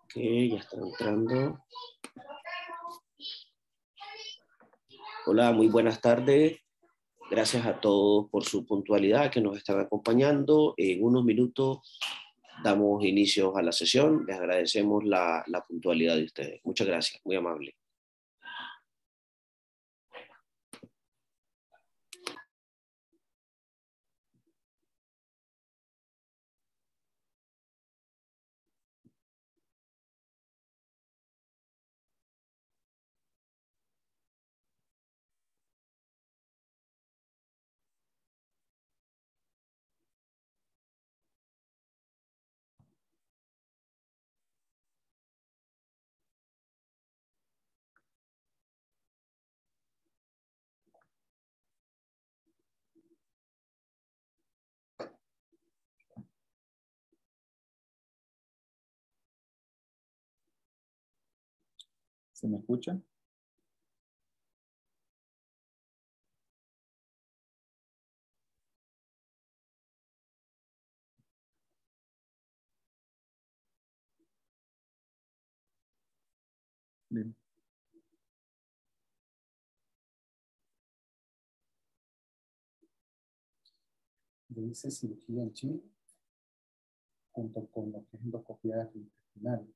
Ok, ya está entrando. Hola, muy buenas tardes. Gracias a todos por su puntualidad que nos están acompañando. En unos minutos damos inicio a la sesión. Les agradecemos la puntualidad de ustedes. Muchas gracias, muy amable. ¿Se me escucha? Bien. Dice cirugía en Chile, junto con lo que es endoscopia gastrointestinal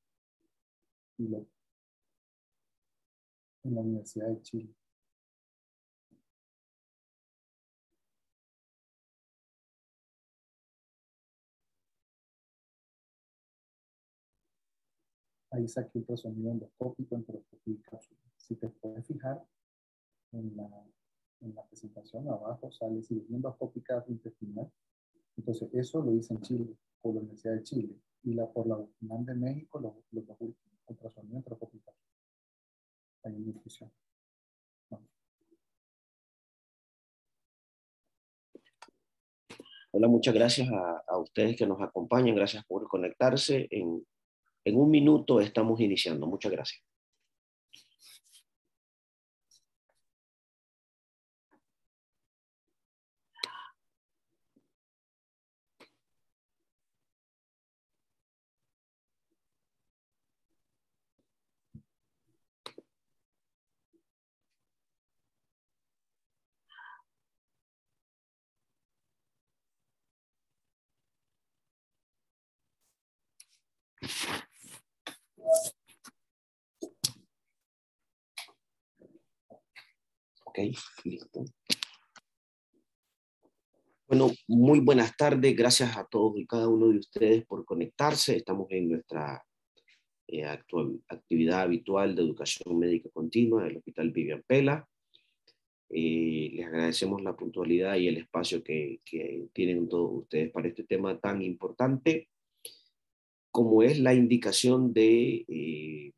y lo, en la Universidad de Chile. Ahí saqué ultrasonido endoscópico, enteroscopía y cápsula. Si te puedes fijar en la presentación, abajo sale cirugía endoscópica gastrointestinal. Entonces, eso lo hice en Chile, por la Universidad de Chile. Y por la UNAM de México, los dos últimos, ultrasonido endoscópico y cápsula. Ahí en nutrición. Vamos. Hola, muchas gracias a ustedes que nos acompañan. Gracias por conectarse. En un minuto estamos iniciando. Muchas gracias. Ok, listo. Bueno, muy buenas tardes. Gracias a todos y cada uno de ustedes por conectarse. Estamos en nuestra actividad habitual de educación médica continua del Hospital Vivian Pela. Les agradecemos la puntualidad y el espacio que tienen todos ustedes para este tema tan importante como es la indicación de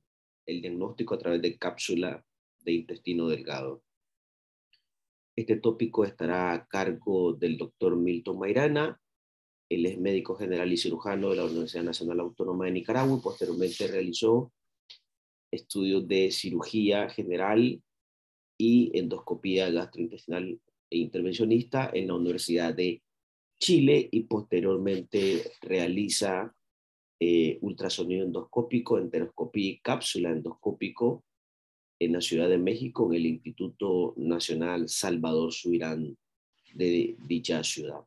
el diagnóstico a través de cápsula de intestino delgado. Este tópico estará a cargo del doctor Milton Mairana. Él es médico general y cirujano de la Universidad Nacional Autónoma de Nicaragua y posteriormente realizó estudios de cirugía general y endoscopía gastrointestinal e intervencionista en la Universidad de Chile y posteriormente realiza ultrasonido endoscópico, enteroscopía y cápsula endoscópico en la Ciudad de México en el Instituto Nacional Salvador Subirán de dicha ciudad.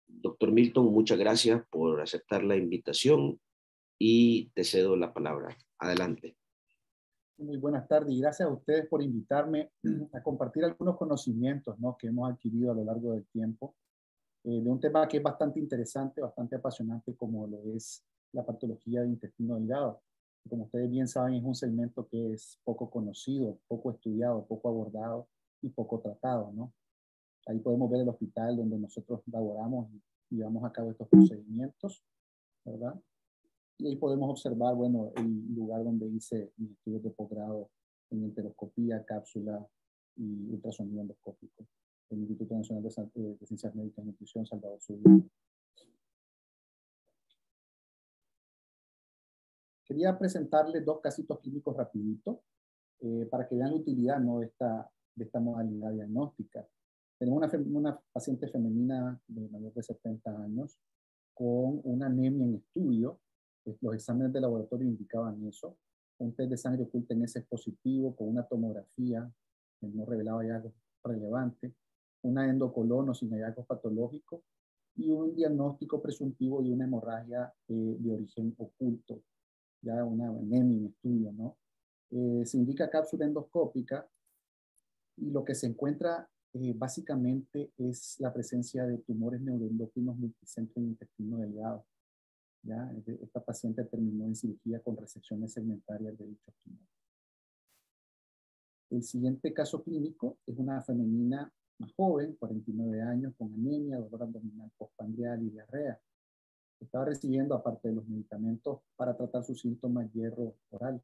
Doctor Milton, muchas gracias por aceptar la invitación y te cedo la palabra. Adelante. Muy buenas tardes y gracias a ustedes por invitarme a compartir algunos conocimientos, ¿no?, que hemos adquirido a lo largo del tiempo de un tema que es bastante interesante, bastante apasionante, como lo es la patología de intestino delgado. Como ustedes bien saben, es un segmento que es poco conocido, poco estudiado, poco abordado y poco tratado, ¿no? Ahí podemos ver el hospital donde nosotros laboramos y llevamos a cabo estos procedimientos, ¿verdad? Y ahí podemos observar, bueno, el lugar donde hice mis estudios de posgrado en enteroscopía, cápsula y ultrasonido endoscópico, el Instituto Nacional de Ciencias Médicas y Nutrición, Salvador Subirán. Quería presentarles dos casitos clínicos rapidito para que vean la utilidad, ¿no?, de de esta modalidad diagnóstica. Tenemos una paciente femenina de mayor de 70 años con una anemia en estudio. Los exámenes de laboratorio indicaban eso. Un test de sangre oculta en ese positivo con una tomografía que no revelaba hallazgos relevantes, una endocolono sin hallazgos patológicos y un diagnóstico presuntivo de una hemorragia de origen oculto, ya una anemia en estudio, ¿no? Se indica cápsula endoscópica y lo que se encuentra básicamente es la presencia de tumores neuroendocrinos multicentro en intestino delgado. ¿Ya? Esta paciente terminó en cirugía con resecciones segmentarias de dichos tumores. El siguiente caso clínico es una femenina más joven, 49 años, con anemia, dolor abdominal postprandial y diarrea. Estaba recibiendo, aparte de los medicamentos para tratar sus síntomas, hierro oral.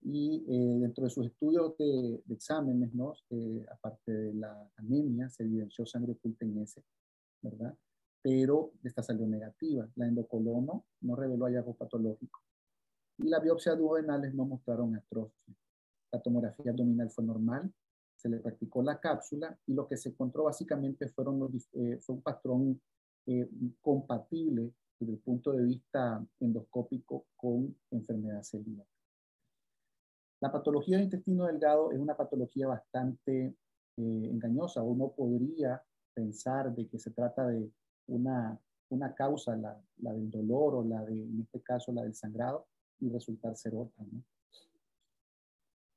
Y dentro de sus estudios de exámenes, ¿no? Aparte de la anemia, se evidenció sangre oculta en ese, ¿verdad? Pero esta salió negativa. La endocolono no reveló hallazgo patológico. Y las biopsias duodenales no mostraron atrofia. La tomografía abdominal fue normal, se le practicó la cápsula y lo que se encontró básicamente fue un patrón compatible desde el punto de vista endoscópico con enfermedad celíaca. La patología del intestino delgado es una patología bastante engañosa. Uno podría pensar de que se trata de una causa, la del dolor o en este caso, la del sangrado, y resultar ser otra, ¿no?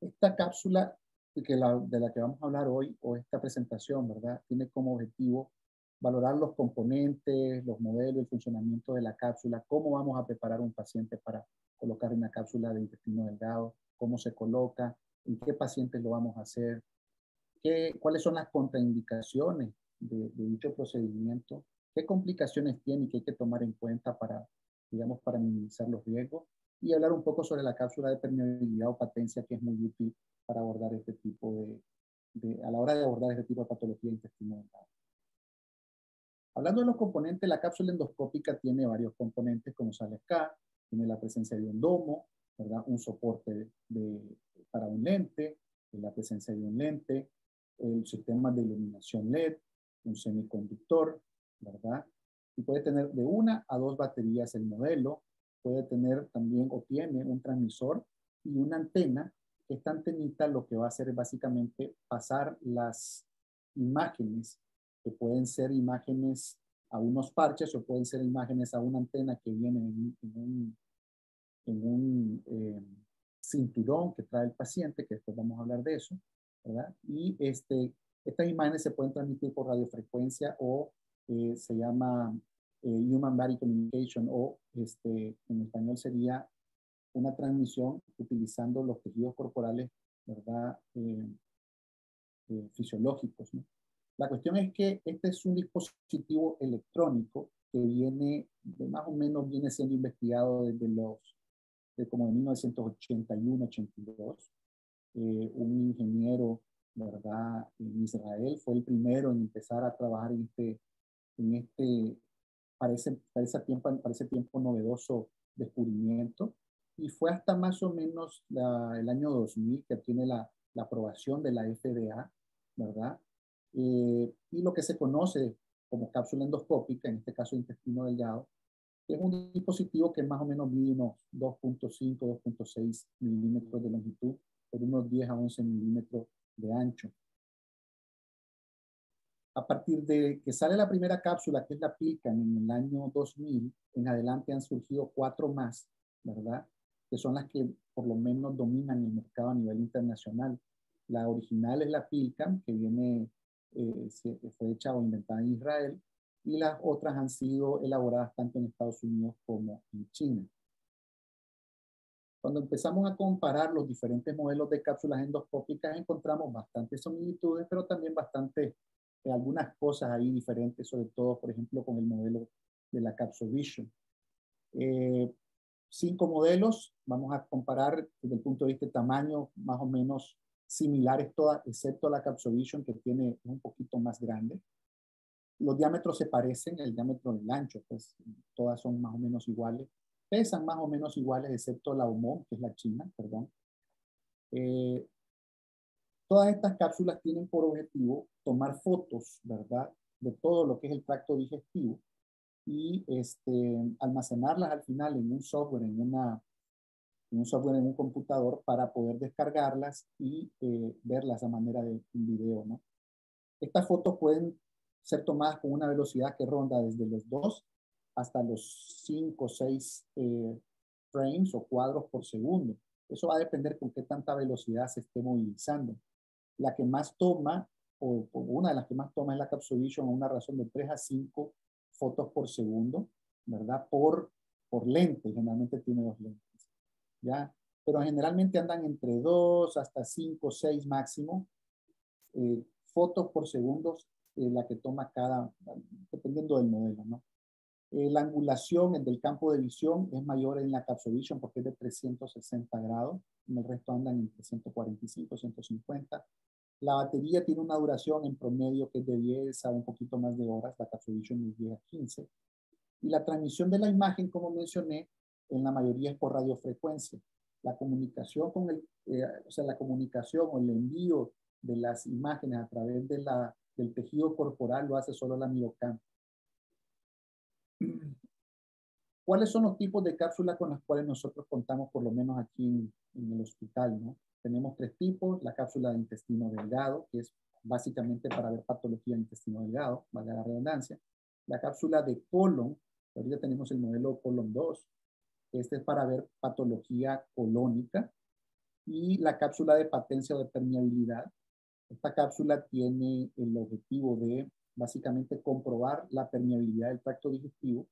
Esta cápsula de la que vamos a hablar hoy, o esta presentación, ¿verdad? Tiene como objetivo valorar los componentes, los modelos, el funcionamiento de la cápsula, cómo vamos a preparar un paciente para colocar una cápsula de intestino delgado, cómo se coloca, en qué pacientes lo vamos a hacer, cuáles son las contraindicaciones de dicho procedimiento, qué complicaciones tiene y qué hay que tomar en cuenta para, digamos, para minimizar los riesgos, y hablar un poco sobre la cápsula de permeabilidad o patencia, que es muy útil para abordar este tipo a la hora de abordar este tipo de patología intestinal. Hablando de los componentes, la cápsula endoscópica tiene varios componentes, como sale acá. Tiene la presencia de un domo, ¿verdad? Un soporte para un lente, la presencia de un lente, el sistema de iluminación LED, un semiconductor, ¿verdad? Y puede tener de 1 a 2 baterías el modelo. Puede tener también o tiene un transmisor y una antena. Esta antenita lo que va a hacer es básicamente pasar las imágenes, que pueden ser imágenes a unos parches o pueden ser imágenes a una antena que viene en un cinturón que trae el paciente, que después vamos a hablar de eso, ¿verdad? Y estas imágenes se pueden transmitir por radiofrecuencia o se llama Human Body Communication, o en español sería una transmisión utilizando los tejidos corporales, ¿verdad? Fisiológicos, ¿no? La cuestión es que este es un dispositivo electrónico que más o menos viene siendo investigado de como de 1981-82. Un ingeniero, ¿verdad? En Israel fue el primero en empezar a trabajar para ese tiempo novedoso descubrimiento, y fue hasta más o menos el año 2000 que tiene la aprobación de la FDA, ¿verdad? Y lo que se conoce como cápsula endoscópica, en este caso intestino delgado, es un dispositivo que más o menos mide unos 2.5, 2.6 milímetros de longitud por unos 10 a 11 milímetros de ancho. A partir de que sale la primera cápsula, que es la Pilcan, en el año 2000, en adelante han surgido 4 más, ¿verdad? Que son las que por lo menos dominan el mercado a nivel internacional. La original es la Pilcan, que fue hecha o inventada en Israel, y las otras han sido elaboradas tanto en Estados Unidos como en China. Cuando empezamos a comparar los diferentes modelos de cápsulas endoscópicas, encontramos bastantes similitudes, pero también algunas cosas ahí diferentes, sobre todo, por ejemplo, con el modelo de la CapsoVision. 5 modelos, vamos a comparar desde el punto de vista de tamaño, más o menos similares todas, excepto la CapsoVision, que es un poquito más grande. Los diámetros se parecen, el diámetro del ancho, pues todas son más o menos iguales. Pesan más o menos iguales, excepto la Omon, que es la china, perdón. Todas estas cápsulas tienen por objetivo tomar fotos, ¿verdad?, de todo lo que es el tracto digestivo y almacenarlas al final en un software, en un computador para poder descargarlas y verlas a manera de un video, ¿no? Estas fotos pueden ser tomadas con una velocidad que ronda desde los 2 hasta los 5 o 6 frames o cuadros por segundo. Eso va a depender con qué tanta velocidad se esté movilizando. La que más toma, o una de las que más toma es la CapsuleVision a una razón de 3 a 5 fotos por segundo, ¿verdad? Por lente, generalmente tiene 2 lentes, ¿ya? Pero generalmente andan entre 2 hasta 5, 6 máximo fotos por segundo, la que toma cada, dependiendo del modelo, ¿no? La angulación del campo de visión es mayor en la CapsuleVision porque es de 360 grados, en el resto andan entre 145, 150. La batería tiene una duración en promedio que es de 10 a un poquito más de horas, la CapsuleVision llega a 15. Y la transmisión de la imagen, como mencioné, en la mayoría es por radiofrecuencia. La comunicación con la comunicación o el envío de las imágenes a través del tejido corporal lo hace solo la mirocam. ¿Cuáles son los tipos de cápsulas con las cuales nosotros contamos, por lo menos aquí en el hospital, ¿no? Tenemos 3 tipos: la cápsula de intestino delgado, que es básicamente para ver patología de intestino delgado, valga la redundancia. La cápsula de colon, ahorita tenemos el modelo colon 2, este es para ver patología colónica. Y la cápsula de patencia o de permeabilidad. Esta cápsula tiene el objetivo de básicamente comprobar la permeabilidad del tracto digestivo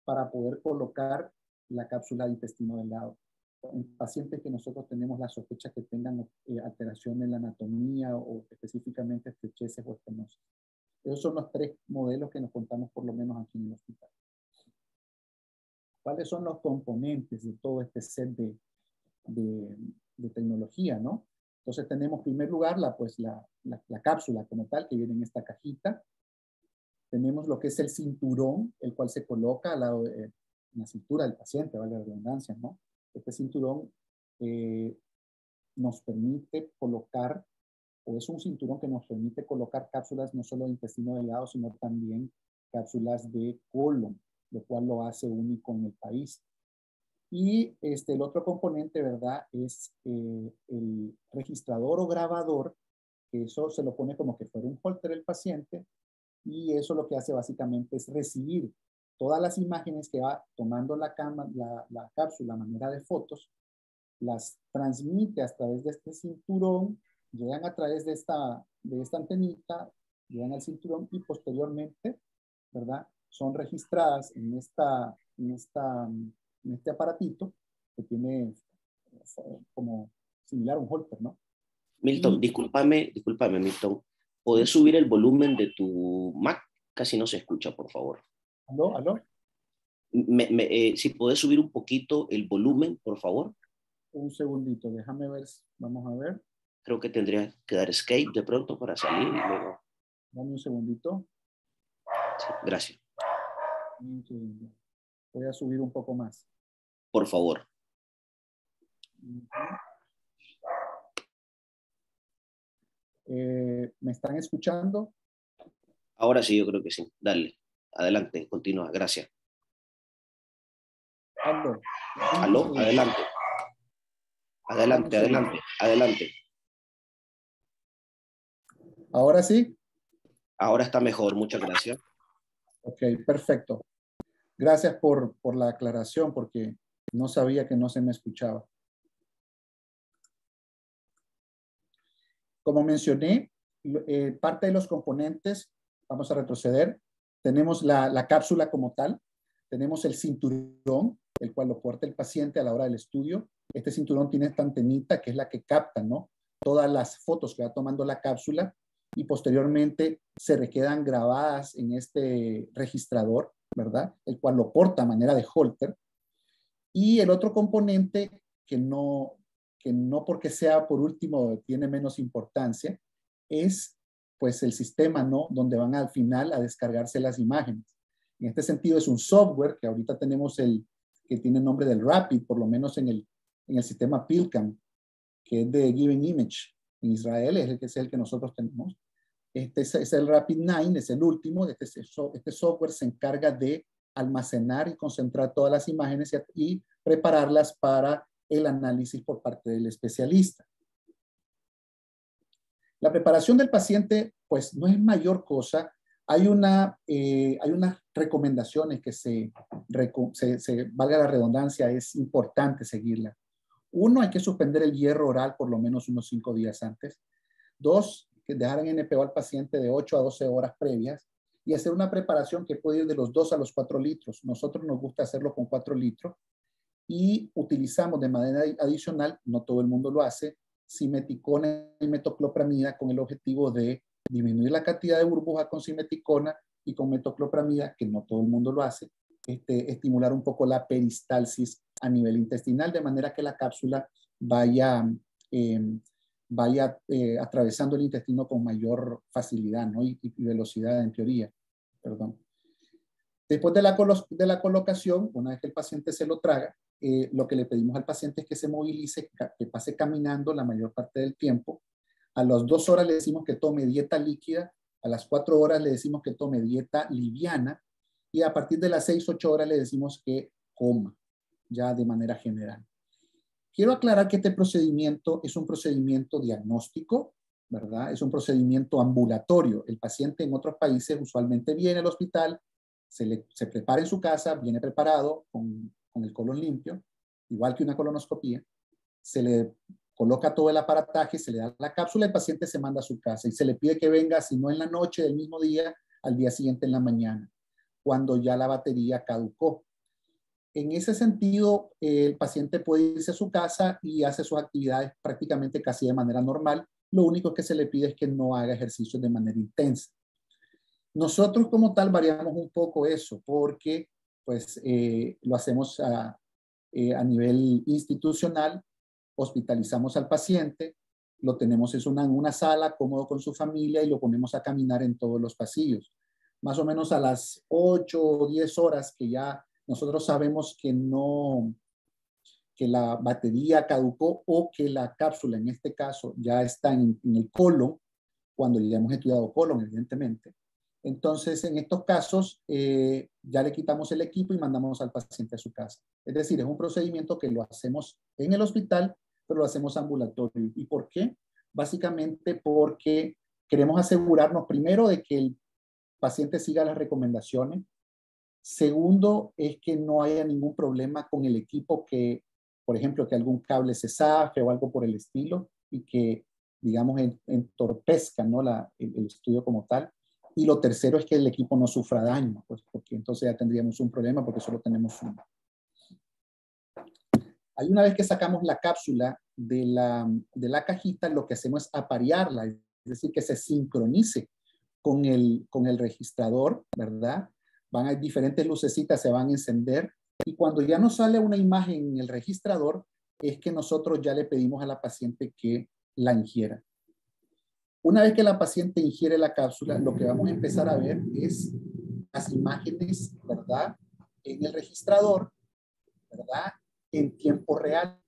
para poder colocar la cápsula de intestino delgado. En pacientes que nosotros tenemos la sospecha que tengan alteración en la anatomía o específicamente estrecheces o estenosis. Esos son los 3 modelos que nos contamos por lo menos aquí en el hospital. ¿Cuáles son los componentes de todo este set de tecnología, ¿no? Entonces tenemos en primer lugar la cápsula como tal que viene en esta cajita. Tenemos lo que es el cinturón, el cual se coloca al lado en la cintura del paciente, vale la redundancia, ¿no? Este cinturón nos permite colocar, o es un cinturón que nos permite colocar cápsulas no solo de intestino delgado, sino también cápsulas de colon, lo cual lo hace único en el país. Y el otro componente, ¿verdad?, es el registrador o grabador, que eso se lo pone como que fuera un holter el paciente, y eso lo que hace básicamente es recibir todas las imágenes que va tomando la cápsula a manera de fotos, las transmite a través de este cinturón, llegan a través de esta antenita, llegan al cinturón y posteriormente, ¿verdad?, son registradas en este aparatito que tiene como similar a un holter, ¿no? Milton, discúlpame, Milton. ¿Podés subir el volumen de tu Mac? Casi no se escucha, por favor. ¿Aló? ¿Aló? Si podés subir un poquito el volumen, por favor. Un segundito, déjame ver, vamos a ver. Creo que tendría que dar escape de pronto para salir y luego. Dame un segundito. Sí, gracias. Voy a subir un poco más. Por favor. ¿Me están escuchando? Ahora sí, yo creo que sí. Dale, adelante, continúa, gracias. ¿Aló? ¿Aló? Adelante. Adelante. ¿Ahora sí? Ahora está mejor, muchas gracias. Ok, perfecto. Gracias por la aclaración, porque no sabía que no se me escuchaba. Como mencioné, parte de los componentes, vamos a retroceder, tenemos la cápsula como tal, tenemos el cinturón, el cual lo porta el paciente a la hora del estudio. Este cinturón tiene esta antenita que es la que capta, ¿no?, todas las fotos que va tomando la cápsula y posteriormente se quedan grabadas en este registrador, ¿verdad?, el cual lo porta a manera de holter. Y el otro componente que no porque sea por último tiene menos importancia, es pues el sistema, ¿no?, donde van al final a descargarse las imágenes. En este sentido es un software que ahorita tenemos que tiene el nombre del Rapid, por lo menos en el sistema PILCAM, que es de Given Image. En Israel es el que nosotros tenemos. Este es el Rapid9, es el último. Este software se encarga de almacenar y concentrar todas las imágenes y prepararlas para el análisis por parte del especialista. La preparación del paciente, pues, no es mayor cosa. Hay unas recomendaciones que valga la redundancia, es importante seguirla. Uno, hay que suspender el hierro oral por lo menos unos 5 días antes. Dos, que dejar en NPO al paciente de 8 a 12 horas previas y hacer una preparación que puede ir de los 2 a los 4 litros. Nosotros nos gusta hacerlo con 4 litros y utilizamos de manera adicional, no todo el mundo lo hace, simeticona y metoclopramida con el objetivo de disminuir la cantidad de burbujas con simeticona y con metoclopramida, que no todo el mundo lo hace, estimular un poco la peristalsis a nivel intestinal, de manera que la cápsula vaya atravesando el intestino con mayor facilidad, ¿no? y velocidad en teoría. Perdón. Después de la colocación, una vez que el paciente se lo traga, lo que le pedimos al paciente es que se movilice, que pase caminando la mayor parte del tiempo. A las 2 horas le decimos que tome dieta líquida, a las 4 horas le decimos que tome dieta liviana y a partir de las 6, 8 horas le decimos que coma, ya de manera general. Quiero aclarar que este procedimiento es un procedimiento diagnóstico, ¿verdad? Es un procedimiento ambulatorio. El paciente en otros países usualmente viene al hospital, se prepara en su casa, viene preparado con el colon limpio, igual que una colonoscopía, se le coloca todo el aparataje, se le da la cápsula, el paciente se manda a su casa y se le pide que venga, si no en la noche del mismo día, al día siguiente en la mañana, cuando ya la batería caducó. En ese sentido, el paciente puede irse a su casa y hace sus actividades prácticamente casi de manera normal. Lo único que se le pide es que no haga ejercicios de manera intensa. Nosotros como tal variamos un poco eso porque pues, lo hacemos a nivel institucional, hospitalizamos al paciente, lo tenemos en una sala cómodo con su familia y lo ponemos a caminar en todos los pasillos. Más o menos a las 8 o 10 horas que ya nosotros sabemos que la batería caducó o que la cápsula en este caso ya está en el colon, cuando ya hemos estudiado colon evidentemente. Entonces, en estos casos, ya le quitamos el equipo y mandamos al paciente a su casa. Es decir, es un procedimiento que lo hacemos en el hospital, pero lo hacemos ambulatorio. ¿Y por qué? Básicamente porque queremos asegurarnos primero de que el paciente siga las recomendaciones. Segundo, es que no haya ningún problema con el equipo que, por ejemplo, que algún cable se zafe o algo por el estilo y que, digamos, entorpezca, ¿no? el estudio como tal. Y lo tercero es que el equipo no sufra daño, pues, porque entonces ya tendríamos un problema porque solo tenemos uno. Ahí una vez que sacamos la cápsula de la cajita, lo que hacemos es aparearla, es decir, que se sincronice con el registrador, ¿verdad? Van a ir diferentes lucecitas, se van a encender y cuando ya nos sale una imagen en el registrador, es que nosotros ya le pedimos a la paciente que la ingiera. Una vez que la paciente ingiere la cápsula, lo que vamos a empezar a ver es las imágenes, ¿verdad? En el registrador, ¿verdad? En tiempo real.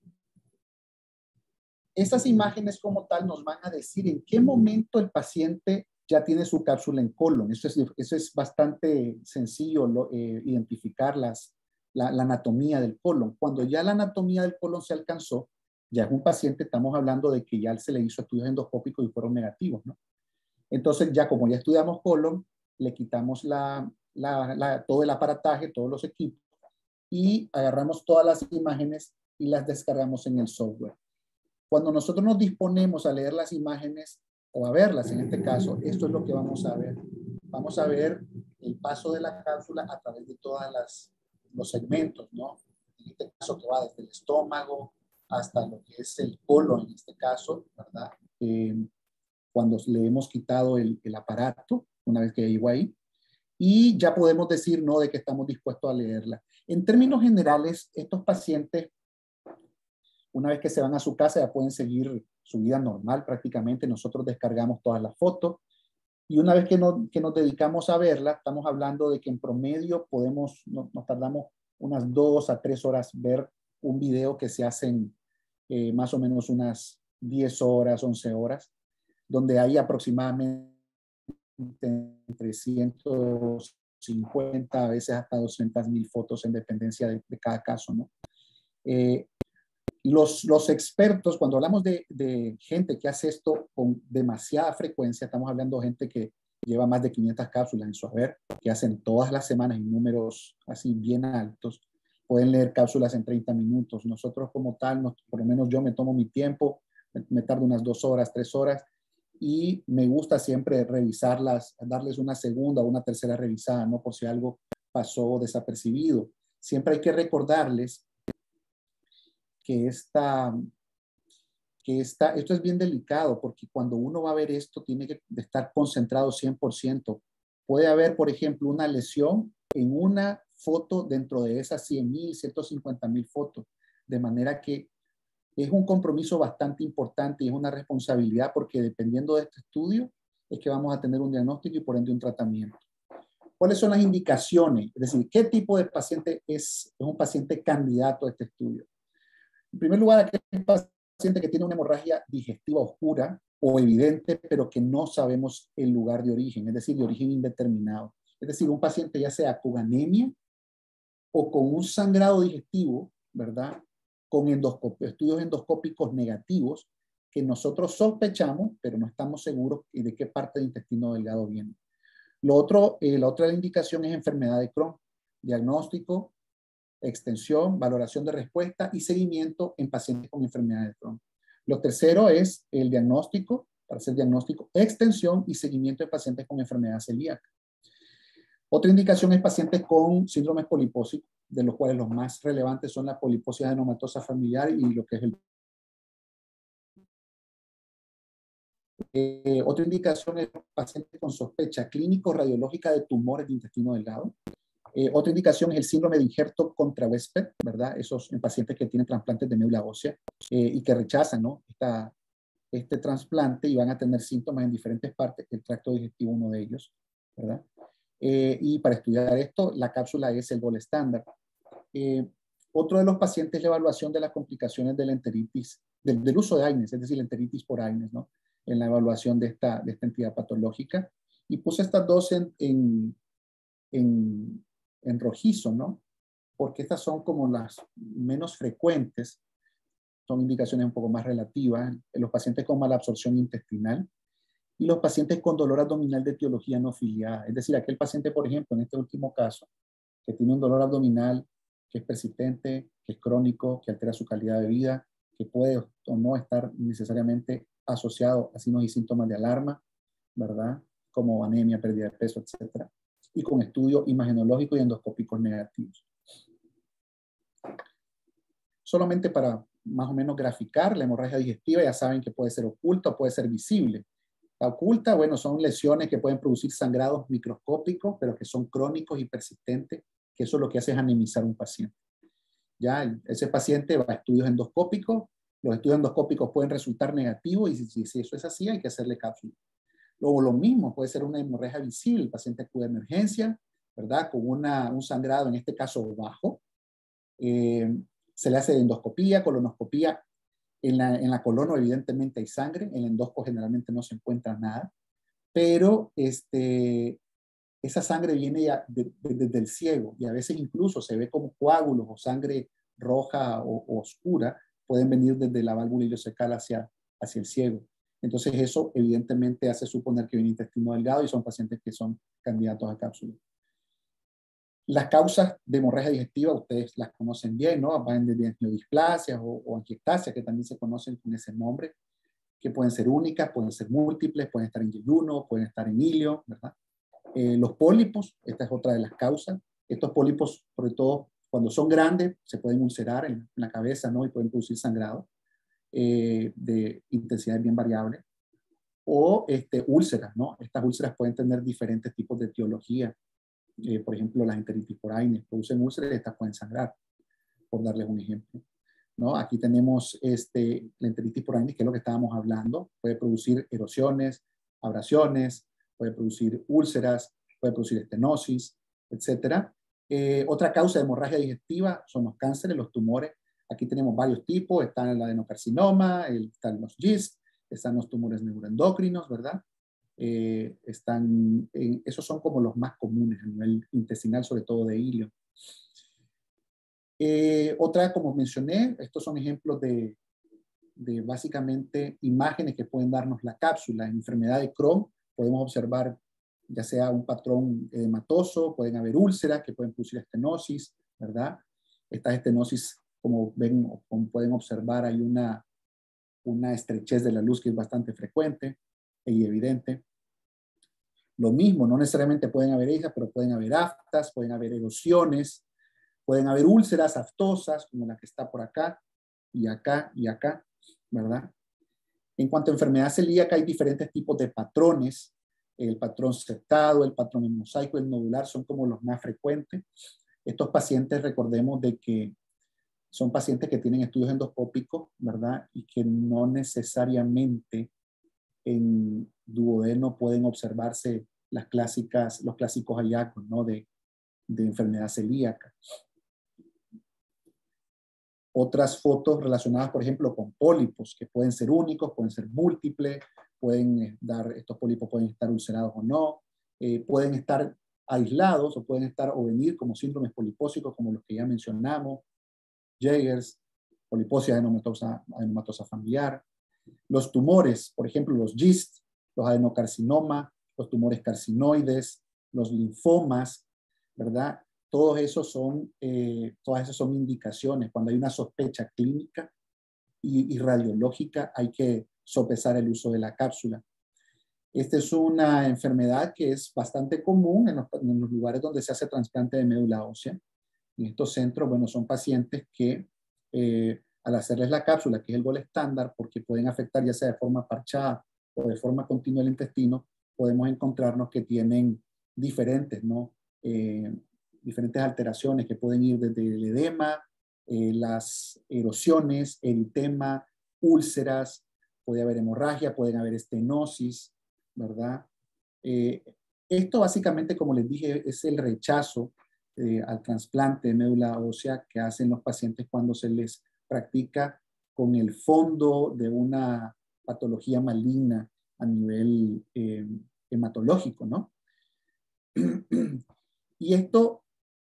Estas imágenes como tal nos van a decir en qué momento el paciente ya tiene su cápsula en colon. Eso es bastante sencillo identificar la anatomía del colon. Cuando ya la anatomía del colon se alcanzó, ya es un paciente, estamos hablando de que ya se le hizo estudios endoscópicos y fueron negativos, ¿no? Entonces ya como ya estudiamos colon, le quitamos todo el aparataje, todos los equipos y agarramos todas las imágenes y las descargamos en el software. Cuando nosotros nos disponemos a leer las imágenes o a verlas en este caso, esto es lo que vamos a ver. Vamos a ver el paso de la cápsula a través de todos los segmentos, ¿no? En este caso que va desde el estómago hasta lo que es el colon en este caso, ¿verdad? Cuando le hemos quitado el aparato, una vez que llegó ahí, y ya podemos decir, ¿no?, de que estamos dispuestos a leerla. En términos generales, estos pacientes, una vez que se van a su casa, ya pueden seguir su vida normal prácticamente. Nosotros descargamos todas las fotos y una vez que nos dedicamos a verla, estamos hablando de que en promedio nos tardamos unas 2 a 3 horas ver un video que se hacen más o menos unas 10 horas, 11 horas, donde hay aproximadamente entre 150, a veces hasta 200.000 fotos en dependencia de cada caso, ¿no? Los expertos, cuando hablamos de gente que hace esto con demasiada frecuencia, estamos hablando de gente que lleva más de 500 cápsulas en su haber, que hacen todas las semanas en números así bien altos, pueden leer cápsulas en 30 minutos. Nosotros como tal, por lo menos yo me tomo mi tiempo, me tardo unas 2 horas, 3 horas, y me gusta siempre revisarlas, darles una segunda o una tercera revisada, ¿no? Por si algo pasó desapercibido. Siempre hay que recordarles que esto es bien delicado, porque cuando uno va a ver esto, tiene que estar concentrado 100%. Puede haber, por ejemplo, una lesión en una foto dentro de esas 100.000, 150.000 fotos, de manera que es un compromiso bastante importante y es una responsabilidad, porque dependiendo de este estudio es que vamos a tener un diagnóstico y por ende un tratamiento. ¿Cuáles son las indicaciones? Es decir, ¿qué tipo de paciente es un paciente candidato a este estudio? En primer lugar, aquel paciente que tiene una hemorragia digestiva oscura o evidente, pero que no sabemos el lugar de origen, es decir, de origen indeterminado. Es decir, un paciente ya sea con anemia o con un sangrado digestivo, ¿verdad? Con estudios endoscópicos negativos que nosotros sospechamos, pero no estamos seguros de qué parte del intestino delgado viene. La otra indicación es enfermedad de Crohn, diagnóstico, extensión, valoración de respuesta y seguimiento en pacientes con enfermedad de Crohn. Lo tercero es el diagnóstico, para hacer diagnóstico, extensión y seguimiento de pacientes con enfermedad celíaca. Otra indicación es pacientes con síndromes polipósicos, de los cuales los más relevantes son la poliposis adenomatosa familiar y lo que es el... Otra indicación es pacientes con sospecha clínico-radiológica de tumores de intestino delgado. Otra indicación es el síndrome de injerto contra Westphal, ¿verdad? Esos en pacientes que tienen trasplantes de médula ósea y que rechazan, ¿no? Este trasplante y van a tener síntomas en diferentes partes, el tracto digestivo uno de ellos, ¿verdad? Y para estudiar esto, la cápsula es el gold estándar. Otro de los pacientes es la evaluación de las complicaciones de la enteritis, del uso de AINES, es decir, la enteritis por AINES, ¿no? En la evaluación de esta entidad patológica. Y puse estas dos en rojizo, ¿no? Porque estas son como las menos frecuentes, son indicaciones un poco más relativas, en los pacientes con malabsorción intestinal y los pacientes con dolor abdominal de etiología no filiada. Es decir, aquel paciente, por ejemplo, en este último caso, que tiene un dolor abdominal que es persistente, que es crónico, que altera su calidad de vida, que puede o no estar necesariamente asociado a signos y síntomas de alarma, ¿verdad? Como anemia, pérdida de peso, etcétera, y con estudios imagenológicos y endoscópicos negativos. Solamente para más o menos graficar, la hemorragia digestiva ya saben que puede ser oculta o puede ser visible. La oculta, bueno, son lesiones que pueden producir sangrados microscópicos, pero que son crónicos y persistentes, que eso lo que hace es anemizar un paciente. Ya ese paciente va a estudios endoscópicos, los estudios endoscópicos pueden resultar negativos y si eso es así hay que hacerle cápsula. Luego lo mismo, puede ser una hemorragia visible, el paciente acude a emergencia, ¿verdad? Con un sangrado, en este caso bajo. Se le hace endoscopía, colonoscopía. En la colono evidentemente hay sangre, en el endosco generalmente no se encuentra nada, pero esa sangre viene ya desde el ciego y a veces incluso se ve como coágulos o sangre roja o oscura pueden venir desde la válvula ileocecal hacia el ciego. Entonces eso evidentemente hace suponer que viene intestino delgado y son pacientes que son candidatos a cápsula. Las causas de hemorragia digestiva ustedes las conocen bien, ¿no? Van desde angiodisplasias o angiectasias, que también se conocen con ese nombre, que pueden ser únicas, pueden ser múltiples, pueden estar en yeyuno, pueden estar en hilio, ¿verdad? Los pólipos, esta es otra de las causas. Estos pólipos, sobre todo cuando son grandes, se pueden ulcerar en la cabeza, ¿no? Y pueden producir sangrado de intensidad bien variable. O úlceras, ¿no? Estas úlceras pueden tener diferentes tipos de etiología. Por ejemplo, las enteritis por AINES producen úlceras y estas pueden sangrar, por darles un ejemplo, ¿no? Aquí tenemos la enteritis por AINES, que es lo que estábamos hablando. Puede producir erosiones, abrasiones, puede producir úlceras, puede producir estenosis, etc. Otra causa de hemorragia digestiva son los cánceres, los tumores. Aquí tenemos varios tipos, están el adenocarcinoma, están los GIST, están los tumores neuroendocrinos, ¿verdad? Esos son como los más comunes a nivel intestinal, sobre todo de hilio. Otra, como mencioné, estos son ejemplos de básicamente imágenes que pueden darnos la cápsula. En enfermedad de Crohn podemos observar ya sea un patrón edematoso, pueden haber úlceras que pueden producir estenosis, ¿verdad? Esta estenosis, como ven o como pueden observar, hay una estrechez de la luz que es bastante frecuente y evidente. Lo mismo, no necesariamente pueden haber hijas, pero pueden haber aftas, pueden haber erosiones, pueden haber úlceras aftosas, como la que está por acá, y acá, ¿verdad? En cuanto a enfermedad celíaca, hay diferentes tipos de patrones. El patrón septado, el patrón en mosaico, el nodular son como los más frecuentes. Estos pacientes, recordemos de que son pacientes que tienen estudios endoscópicos, ¿verdad? Y que no necesariamente en duodeno pueden observarse los clásicos hallazgos, ¿no? de enfermedad celíaca. Otras fotos relacionadas, por ejemplo, con pólipos, que pueden ser únicos, pueden ser múltiples, estos pólipos pueden estar ulcerados o no, pueden estar aislados o pueden estar o venir como síndromes polipósicos, como los que ya mencionamos, Jaegers, poliposis adenomatosa familiar. Los tumores, por ejemplo, los GIST, los adenocarcinoma, los tumores carcinoides, los linfomas, ¿verdad? Todas esas son indicaciones. Cuando hay una sospecha clínica y radiológica, hay que sopesar el uso de la cápsula. Esta es una enfermedad que es bastante común en los lugares donde se hace trasplante de médula ósea. En estos centros, bueno, son pacientes que al hacerles la cápsula, que es el gol estándar, porque pueden afectar ya sea de forma parchada o de forma continua el intestino, podemos encontrarnos que tienen diferentes, ¿no? Diferentes alteraciones que pueden ir desde el edema, las erosiones, eritema, úlceras, puede haber hemorragia, pueden haber estenosis, ¿verdad? Esto básicamente, como les dije, es el rechazo al trasplante de médula ósea que hacen los pacientes cuando se les practica con el fondo de una patología maligna a nivel hematológico, ¿no? Y esto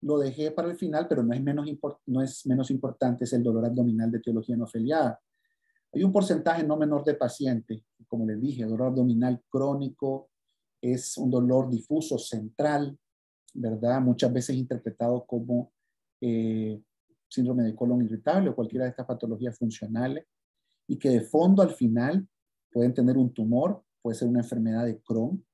lo dejé para el final, pero no es menos importante, es el dolor abdominal de etiología no afiliada. Hay un porcentaje no menor de pacientes, como les dije, dolor abdominal crónico, es un dolor difuso central, ¿verdad? Muchas veces interpretado como síndrome de colon irritable o cualquiera de estas patologías funcionales, y que de fondo al final pueden tener un tumor, puede ser una enfermedad de Crohn,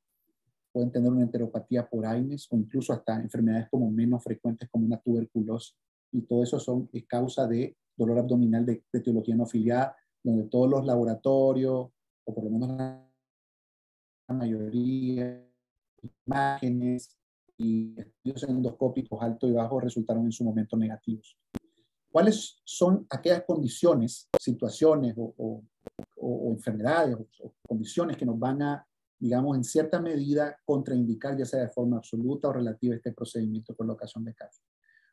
pueden tener una enteropatía por Aines o incluso hasta enfermedades como menos frecuentes como una tuberculosis. Y todo eso es causa de dolor abdominal de etiología no afiliada, donde todos los laboratorios, o por lo menos la mayoría, imágenes y estudios endoscópicos alto y bajo resultaron en su momento negativos. ¿Cuáles son aquellas condiciones, situaciones o enfermedades o condiciones que nos van a, digamos, en cierta medida contraindicar, ya sea de forma absoluta o relativa, este procedimiento de colocación de cápsula?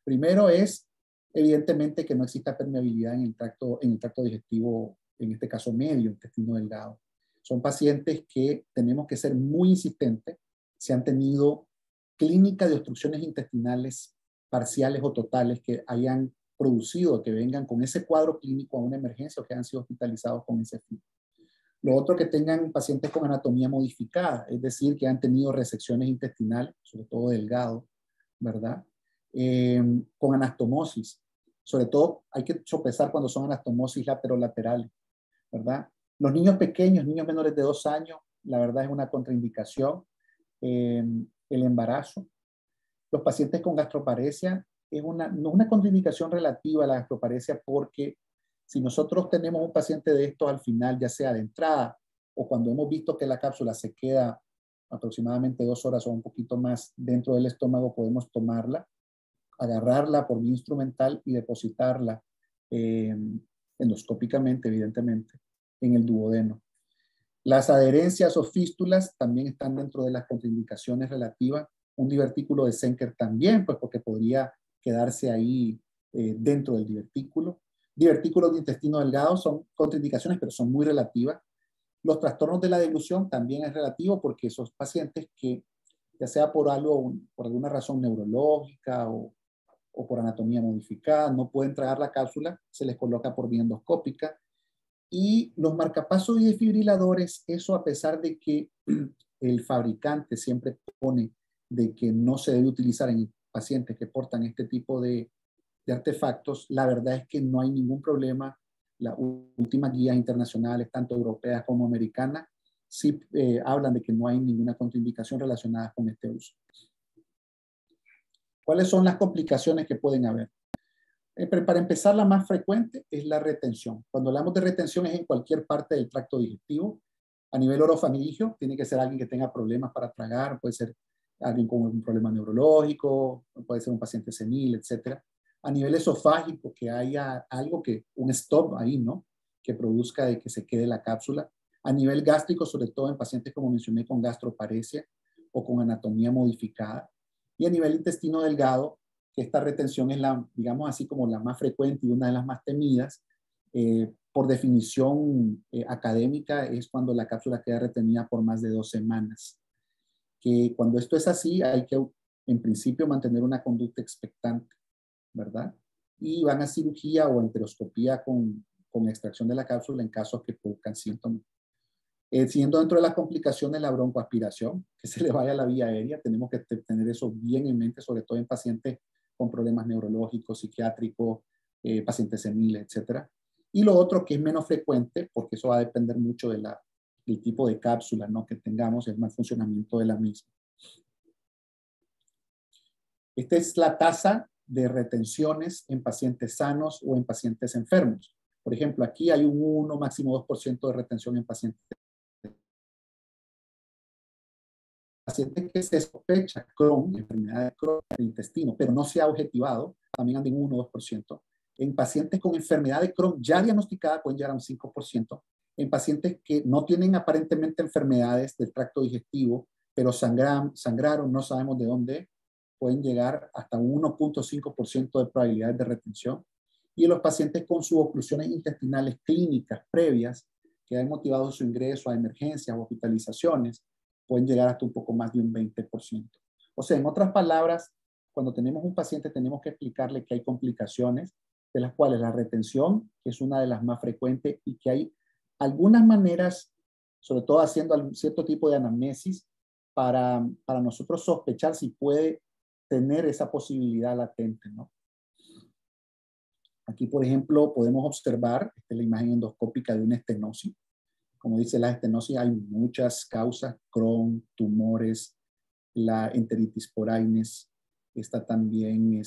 Primero es, evidentemente, que no exista permeabilidad en el tracto digestivo, en este caso medio, intestino delgado. Son pacientes que tenemos que ser muy insistentes si han tenido clínica de obstrucciones intestinales parciales o totales que hayan producido, que vengan con ese cuadro clínico a una emergencia o que hayan sido hospitalizados con ese fin. Lo otro, que tengan pacientes con anatomía modificada, es decir, que han tenido resecciones intestinales, sobre todo delgado, ¿verdad? Con anastomosis. Sobre todo hay que sopesar cuando son anastomosis laterolaterales, ¿verdad? Los niños pequeños, niños menores de 2 años, la verdad es una contraindicación. El embarazo. Los pacientes con gastroparesia es no una contraindicación relativa a la gastroparesia, porque si nosotros tenemos un paciente de estos al final, ya sea de entrada o cuando hemos visto que la cápsula se queda aproximadamente 2 horas o un poquito más dentro del estómago, podemos tomarla, agarrarla por vía instrumental y depositarla endoscópicamente, evidentemente, en el duodeno. Las adherencias o fístulas también están dentro de las contraindicaciones relativas. Un divertículo de Zenker también, pues porque podría quedarse ahí dentro del divertículo. Divertículos de intestino delgado son contraindicaciones, pero son muy relativas. Los trastornos de la deglución también es relativo porque esos pacientes que, ya sea por algo, por alguna razón neurológica o por anatomía modificada, no pueden tragar la cápsula, se les coloca por vía endoscópica. Y los marcapasos y desfibriladores, eso a pesar de que el fabricante siempre pone de que no se debe utilizar en pacientes que portan este tipo de artefactos, la verdad es que no hay ningún problema. Las últimas guías internacionales, tanto europeas como americanas, sí hablan de que no hay ninguna contraindicación relacionada con este uso. ¿Cuáles son las complicaciones que pueden haber? Para empezar, la más frecuente es la retención. Cuando hablamos de retención es en cualquier parte del tracto digestivo. A nivel orofaringio, tiene que ser alguien que tenga problemas para tragar, puede ser alguien con un problema neurológico, puede ser un paciente senil, etc. A nivel esofágico, que haya algo un stop ahí, ¿no? Que produzca de que se quede la cápsula. A nivel gástrico, sobre todo en pacientes, como mencioné, con gastroparesia o con anatomía modificada. Y a nivel intestino delgado, que esta retención es la, digamos así, como la más frecuente y una de las más temidas. Por definición académica, es cuando la cápsula queda retenida por más de 2 semanas. Que cuando esto es así, hay que, en principio, mantener una conducta expectante, ¿verdad? Y van a cirugía o enteroscopía con extracción de la cápsula en casos que produzcan síntomas. Siguiendo dentro de las complicaciones, la broncoaspiración, que se le vaya a la vía aérea, tenemos que tener eso bien en mente, sobre todo en pacientes con problemas neurológicos, psiquiátricos, pacientes seniles, etc. Y lo otro que es menos frecuente, porque eso va a depender mucho del tipo de cápsula, ¿no?, que tengamos, el mal funcionamiento de la misma. Esta es la tasa de retenciones en pacientes sanos o en pacientes enfermos. Por ejemplo, aquí hay un 1, máximo 2% de retención en pacientes que se sospecha Crohn, enfermedad de Crohn del intestino, pero no se ha objetivado, también andan en 1 o 2%. En pacientes con enfermedad de Crohn ya diagnosticada pueden llegar a un 5%. En pacientes que no tienen aparentemente enfermedades del tracto digestivo, pero sangraron, no sabemos de dónde, pueden llegar hasta un 1.5% de probabilidades de retención. Y en los pacientes con suboclusiones intestinales clínicas previas, que han motivado su ingreso a emergencias o hospitalizaciones, pueden llegar hasta un poco más de un 20%. O sea, en otras palabras, cuando tenemos un paciente tenemos que explicarle que hay complicaciones, de las cuales la retención es una de las más frecuentes y que hay algunas maneras, sobre todo haciendo cierto tipo de anamnesis, para nosotros sospechar si puede tener esa posibilidad latente, ¿no? Aquí, por ejemplo, podemos observar la imagen endoscópica de una estenosis. Como dice la estenosis, hay muchas causas: Crohn, tumores, la enteritis por Aines, está también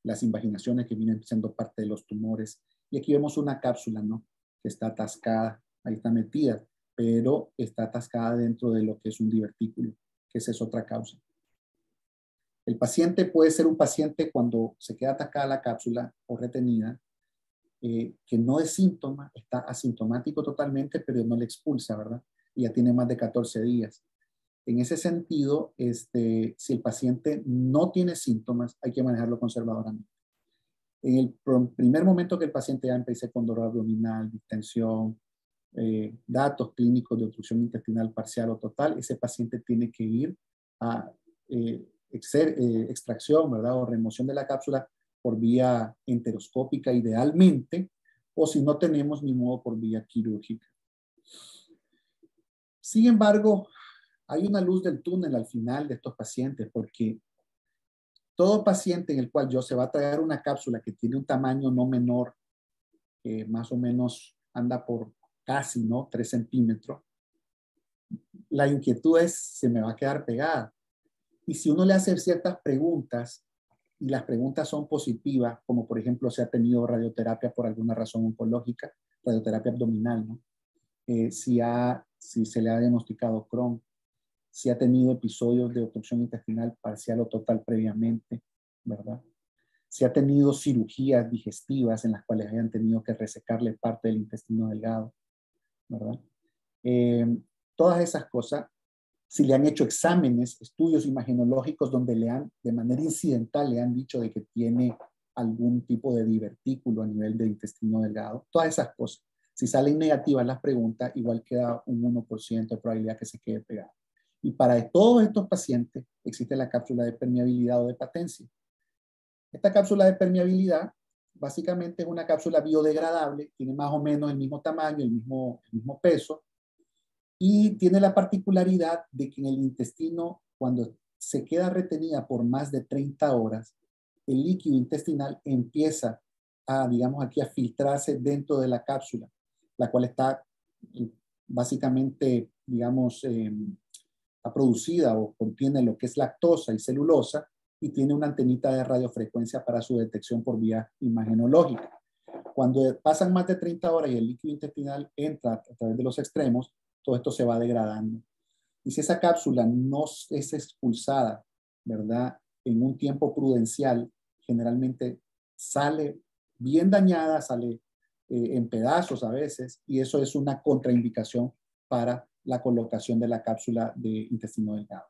las invaginaciones que vienen siendo parte de los tumores. Y aquí vemos una cápsula, ¿no?, que está atascada, ahí está metida, pero está atascada dentro de lo que es un divertículo, que esa es otra causa. El paciente puede ser un paciente cuando se queda atascada la cápsula o retenida, que no es síntoma, está asintomático totalmente, pero no le expulsa, ¿verdad? Y ya tiene más de 14 días. En ese sentido, si el paciente no tiene síntomas, hay que manejarlo conservadoramente. En el primer momento que el paciente ya empiece con dolor abdominal, distensión, datos clínicos de obstrucción intestinal parcial o total, ese paciente tiene que ir a extracción, ¿verdad?, o remoción de la cápsula por vía enteroscópica idealmente, o si no tenemos ni modo, por vía quirúrgica. Sin embargo, hay una luz del túnel al final de estos pacientes, porque todo paciente en el cual yo se va a traer una cápsula que tiene un tamaño no menor, que más o menos anda por casi, ¿no?, 3 centímetros, la inquietud es, ¿se me va a quedar pegada? Y si uno le hace ciertas preguntas, y las preguntas son positivas, como por ejemplo, si ha tenido radioterapia por alguna razón oncológica, radioterapia abdominal, ¿no? Si se le ha diagnosticado Crohn, si ha tenido episodios de obstrucción intestinal parcial o total previamente, ¿verdad? Si ha tenido cirugías digestivas en las cuales hayan tenido que resecarle parte del intestino delgado, ¿verdad? Todas esas cosas, si le han hecho exámenes, estudios imagenológicos donde de manera incidental le han dicho de que tiene algún tipo de divertículo a nivel del intestino delgado, todas esas cosas. Si salen negativas las preguntas, igual queda un 1% de probabilidad que se quede pegado. Y para todos estos pacientes existe la cápsula de permeabilidad o de patencia. Esta cápsula de permeabilidad básicamente es una cápsula biodegradable, tiene más o menos el mismo tamaño, el mismo peso, y tiene la particularidad de que en el intestino, cuando se queda retenida por más de 30 horas, el líquido intestinal empieza a, digamos aquí, a filtrarse dentro de la cápsula, la cual está básicamente, digamos, producida o contiene lo que es lactosa y celulosa, y tiene una antenita de radiofrecuencia para su detección por vía imagenológica. Cuando pasan más de 30 horas y el líquido intestinal entra a través de los extremos, todo esto se va degradando. Y si esa cápsula no es expulsada, ¿verdad?, en un tiempo prudencial, generalmente sale bien dañada, sale en pedazos a veces, y eso es una contraindicación para la colocación de la cápsula de intestino delgado.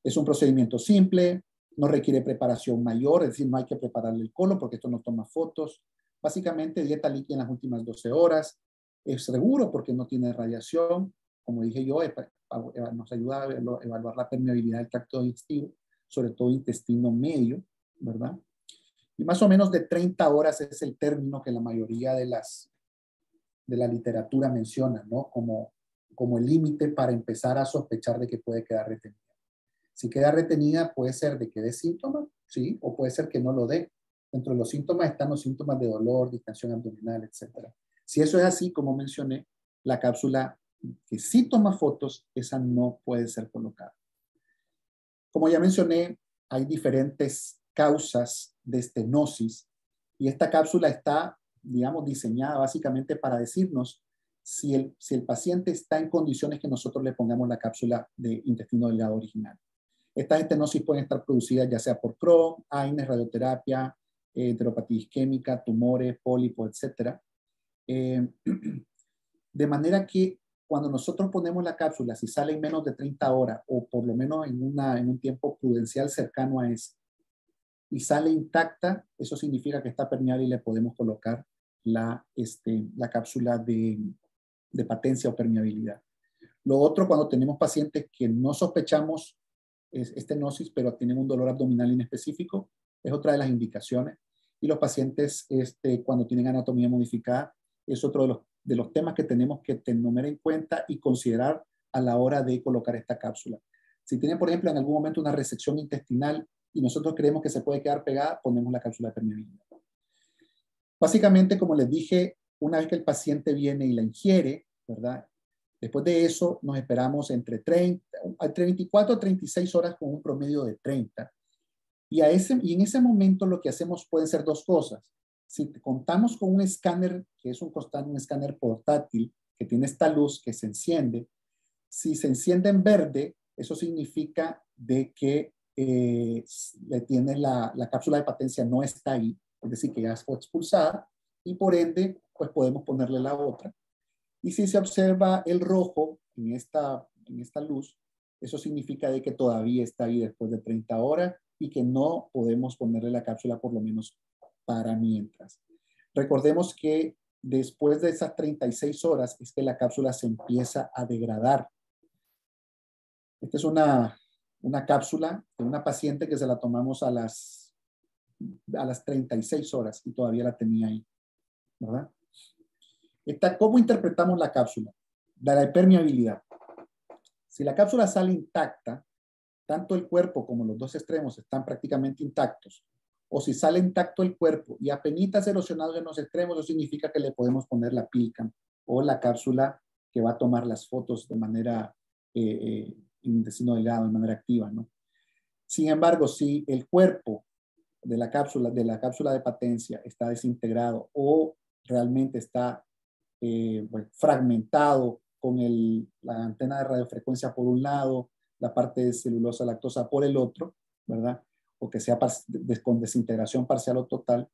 Es un procedimiento simple, no requiere preparación mayor, es decir, no hay que prepararle el colon porque esto no toma fotos. Básicamente dieta líquida en las últimas 12 horas. Es seguro porque no tiene radiación. Como dije yo, nos ayuda a evaluar la permeabilidad del tracto digestivo, sobre todo intestino medio, ¿verdad? Y más o menos de 30 horas es el término que la mayoría de la literatura menciona, ¿no? Como el límite para empezar a sospechar de que puede quedar retenida. Si queda retenida, puede ser de que dé síntomas, ¿sí? O puede ser que no lo dé. Dentro de los síntomas están los síntomas de dolor, distensión abdominal, etc. Si eso es así, como mencioné, la cápsula que sí toma fotos, esa no puede ser colocada. Como ya mencioné, hay diferentes causas de estenosis y esta cápsula está, digamos, diseñada básicamente para decirnos si el paciente está en condiciones que nosotros le pongamos la cápsula de intestino delgado original. Estas estenosis pueden estar producidas ya sea por Crohn, AINES, radioterapia, enteropatía isquémica, tumores, pólipos, etc. De manera que cuando nosotros ponemos la cápsula, si sale en menos de 30 horas o por lo menos en un tiempo prudencial cercano a ese, y sale intacta, eso significa que está permeable y le podemos colocar la cápsula de patencia o permeabilidad. Lo otro, cuando tenemos pacientes que no sospechamos estenosis, pero tienen un dolor abdominal inespecífico, es otra de las indicaciones. Y los pacientes, cuando tienen anatomía modificada, es otro de los temas que tenemos que tener en cuenta y considerar a la hora de colocar esta cápsula. Si tienen, por ejemplo, en algún momento una resección intestinal y nosotros creemos que se puede quedar pegada, ponemos la cápsula de permeabilidad. Básicamente, como les dije, una vez que el paciente viene y la ingiere, ¿verdad? Después de eso, nos esperamos entre 24 a 36 horas con un promedio de 30. Y en ese momento lo que hacemos pueden ser dos cosas. Si contamos con un escáner, que es un escáner portátil, que tiene esta luz que se enciende, si se enciende en verde, eso significa de que la cápsula de patencia no está ahí, es decir, que ya fue expulsada, y por ende, pues podemos ponerle la otra. Y si se observa el rojo en esta luz, eso significa de que todavía está ahí después de 30 horas y que no podemos ponerle la cápsula por lo menos para mientras. Recordemos que después de esas 36 horas es que la cápsula se empieza a degradar. Esta es una cápsula de una paciente que se la tomamos a las 36 horas y todavía la tenía ahí, ¿verdad? ¿Cómo interpretamos la cápsula? La permeabilidad. Si la cápsula sale intacta, tanto el cuerpo como los dos extremos están prácticamente intactos, o si sale intacto el cuerpo y apenas erosionado en los extremos, eso significa que le podemos poner la PILCAM o la cápsula que va a tomar las fotos de manera intestino delgado, de manera activa, ¿no? Sin embargo, si el cuerpo de la cápsula de patencia está desintegrado o realmente está fragmentado con la antena de radiofrecuencia por un lado, la parte de celulosa lactosa por el otro, ¿verdad? O que sea con desintegración parcial o total,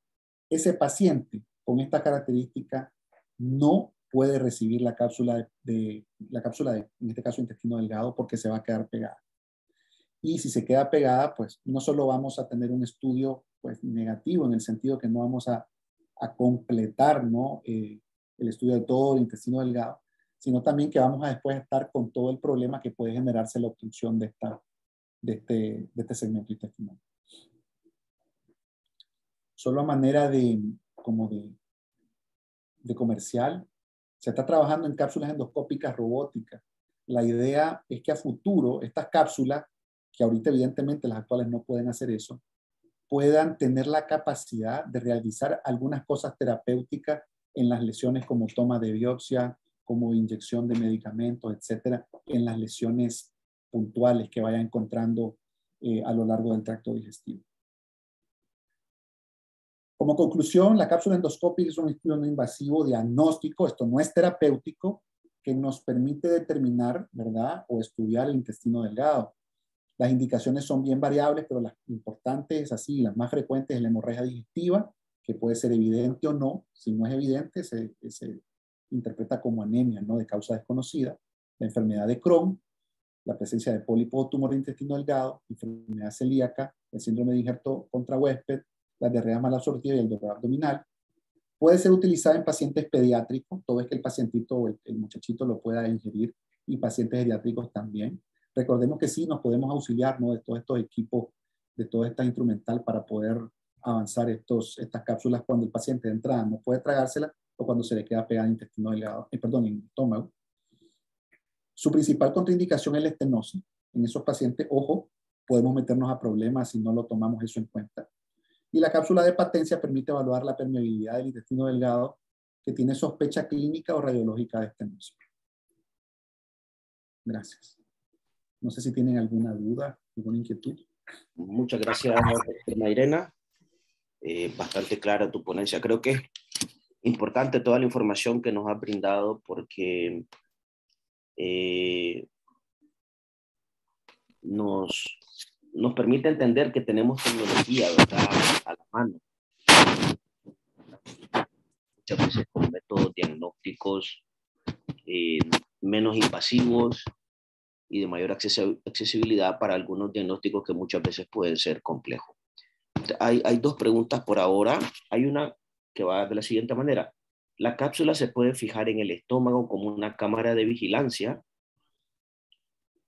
ese paciente con esta característica no puede recibir la cápsula de, en este caso, intestino delgado, porque se va a quedar pegada. Y si se queda pegada, pues no solo vamos a tener un estudio pues, negativo, en el sentido que no vamos a completar, ¿no? El estudio de todo el intestino delgado, sino también que vamos a después estar con todo el problema que puede generarse la obstrucción de este segmento intestinal. Solo a manera como de comercial, se está trabajando en cápsulas endoscópicas robóticas. La idea es que a futuro estas cápsulas, que ahorita evidentemente las actuales no pueden hacer eso, puedan tener la capacidad de realizar algunas cosas terapéuticas en las lesiones como toma de biopsia, como inyección de medicamentos, etcétera, en las lesiones puntuales que vaya encontrando a lo largo del tracto digestivo. Como conclusión, la cápsula endoscópica es un estudio no invasivo diagnóstico, esto no es terapéutico, que nos permite determinar, ¿verdad?, o estudiar el intestino delgado. Las indicaciones son bien variables, pero las importantes, así, las más frecuentes es la hemorragia digestiva, que puede ser evidente o no. Si no es evidente, se interpreta como anemia, ¿no?, de causa desconocida. La enfermedad de Crohn, la presencia de pólipo o tumor de intestino delgado, enfermedad celíaca, el síndrome de injerto contra huésped, la diarrea malabsortiva y el dolor abdominal. Puede ser utilizada en pacientes pediátricos, todo es que el pacientito o el muchachito lo pueda ingerir, y pacientes geriátricos también. Recordemos que sí nos podemos auxiliar, ¿no?, de todos estos equipos, de toda esta instrumental para poder avanzar estas cápsulas cuando el paciente de entrada no puede tragárselas o cuando se le queda pegada en intestino delgado, en el estómago. Su principal contraindicación es la estenosis. En esos pacientes, ojo, podemos meternos a problemas si no lo tomamos eso en cuenta. Y la cápsula de patencia permite evaluar la permeabilidad del intestino delgado que tiene sospecha clínica o radiológica de estenosis. Gracias. No sé si tienen alguna duda, alguna inquietud. Muchas gracias, doctora Mairena. Bastante clara tu ponencia. Creo que es importante toda la información que nos ha brindado porque nos permite entender que tenemos tecnología, ¿verdad?, a la mano. Muchas veces con métodos diagnósticos menos invasivos y de mayor accesibilidad para algunos diagnósticos que muchas veces pueden ser complejos. Hay dos preguntas por ahora. Hay una que va de la siguiente manera. ¿La cápsula se puede fijar en el estómago como una cámara de vigilancia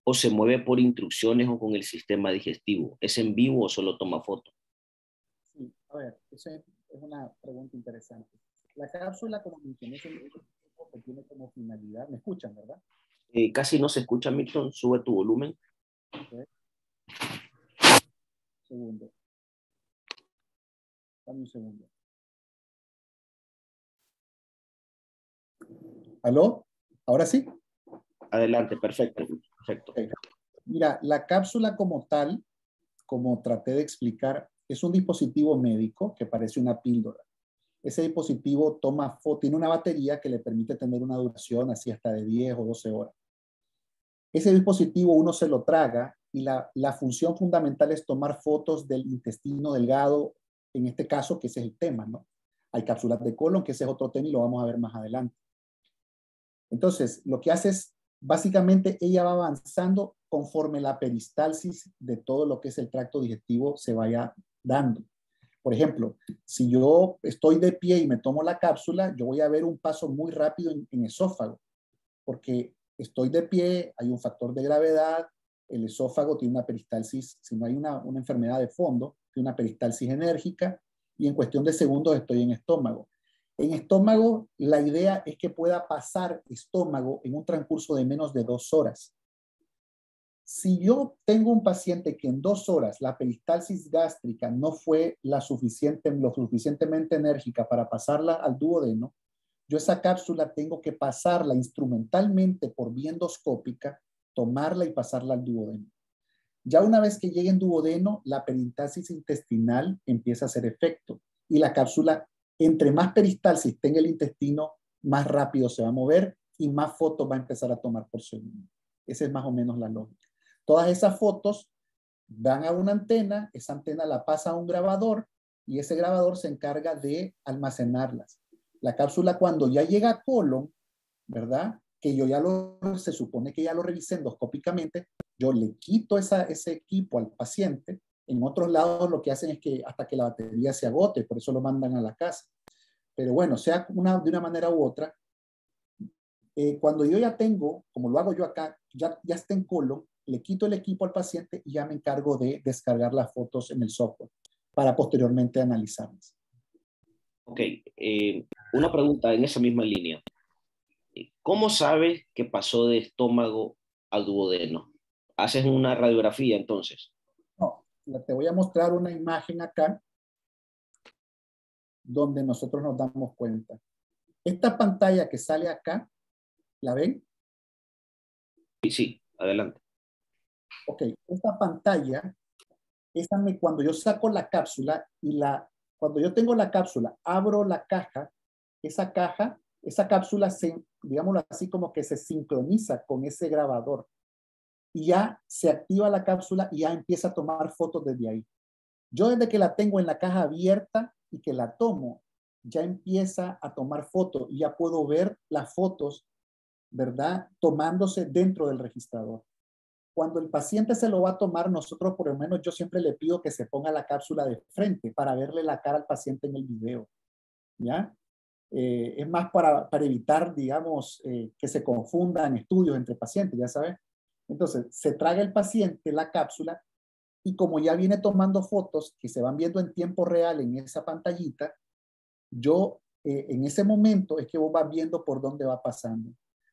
o se mueve por instrucciones o con el sistema digestivo? ¿Es en vivo o solo toma fotos? Sí, a ver, esa es una pregunta interesante. La cápsula, como mencioné, tiene como finalidad, ¿me escuchan, verdad? Casi no se escucha, Milton. Sube tu volumen. Okay. Segundo. Dame un segundo. ¿Aló? ¿Ahora sí? Adelante, perfecto. Perfecto. Okay. Mira, la cápsula como tal, como traté de explicar, es un dispositivo médico que parece una píldora. Ese dispositivo tiene una batería que le permite tener una duración así hasta de 10 o 12 horas. Ese dispositivo uno se lo traga y la función fundamental es tomar fotos del intestino delgado, en este caso, que ese es el tema, ¿no? Hay cápsulas de colon, que ese es otro tema y lo vamos a ver más adelante. Entonces, lo que hace es, básicamente, ella va avanzando conforme la peristalsis de todo lo que es el tracto digestivo se vaya dando. Por ejemplo, si yo estoy de pie y me tomo la cápsula, yo voy a ver un paso muy rápido en esófago, porque estoy de pie, hay un factor de gravedad, el esófago tiene una peristalsis, si no hay una enfermedad de fondo, tiene una peristalsis enérgica, y en cuestión de segundos estoy en estómago. En estómago, la idea es que pueda pasar estómago en un transcurso de menos de 2 horas. Si yo tengo un paciente que en 2 horas la peristalsis gástrica no fue lo suficientemente enérgica para pasarla al duodeno, yo esa cápsula tengo que pasarla instrumentalmente por vía endoscópica, tomarla y pasarla al duodeno. Ya una vez que llegue en duodeno, la peristalsis intestinal empieza a hacer efecto y la cápsula, entre más peristalsis tenga el intestino, más rápido se va a mover y más fotos va a empezar a tomar por segundo. Esa es más o menos la lógica. Todas esas fotos van a una antena, esa antena la pasa a un grabador y ese grabador se encarga de almacenarlas. La cápsula cuando ya llega a colon, ¿verdad? Que yo se supone que ya lo revisé endoscópicamente, yo le quito ese equipo al paciente, En otros lados lo que hacen es que hasta que la batería se agote, por eso lo mandan a la casa. Pero bueno, sea de una manera u otra, cuando yo ya tengo, como lo hago yo acá, ya está en colon, le quito el equipo al paciente y ya me encargo de descargar las fotos en el software para posteriormente analizarlas. Ok, una pregunta en esa misma línea. ¿Cómo sabes que pasó de estómago a duodeno? ¿Haces una radiografía entonces? No, te voy a mostrar una imagen acá donde nosotros nos damos cuenta. Esta pantalla que sale acá, ¿la ven? Sí, sí, adelante. Ok, esta pantalla, cuando yo saco la cápsula cuando yo tengo la cápsula, abro la caja, esa cápsula digámoslo así, como que se sincroniza con ese grabador y ya se activa la cápsula y ya empieza a tomar fotos desde ahí. Yo desde que la tengo en la caja abierta y que la tomo, ya empieza a tomar fotos y ya puedo ver las fotos, ¿verdad? Tomándose dentro del registrador. Cuando el paciente se lo va a tomar, nosotros por lo menos yo siempre le pido que se ponga la cápsula de frente para verle la cara al paciente en el video, ¿ya? Es más para evitar, digamos, que se confundan estudios entre pacientes, ya sabes. Entonces, se traga el paciente la cápsula y como ya viene tomando fotos que se van viendo en tiempo real en esa pantallita, yo en ese momento es que vos vas viendo por dónde va pasando.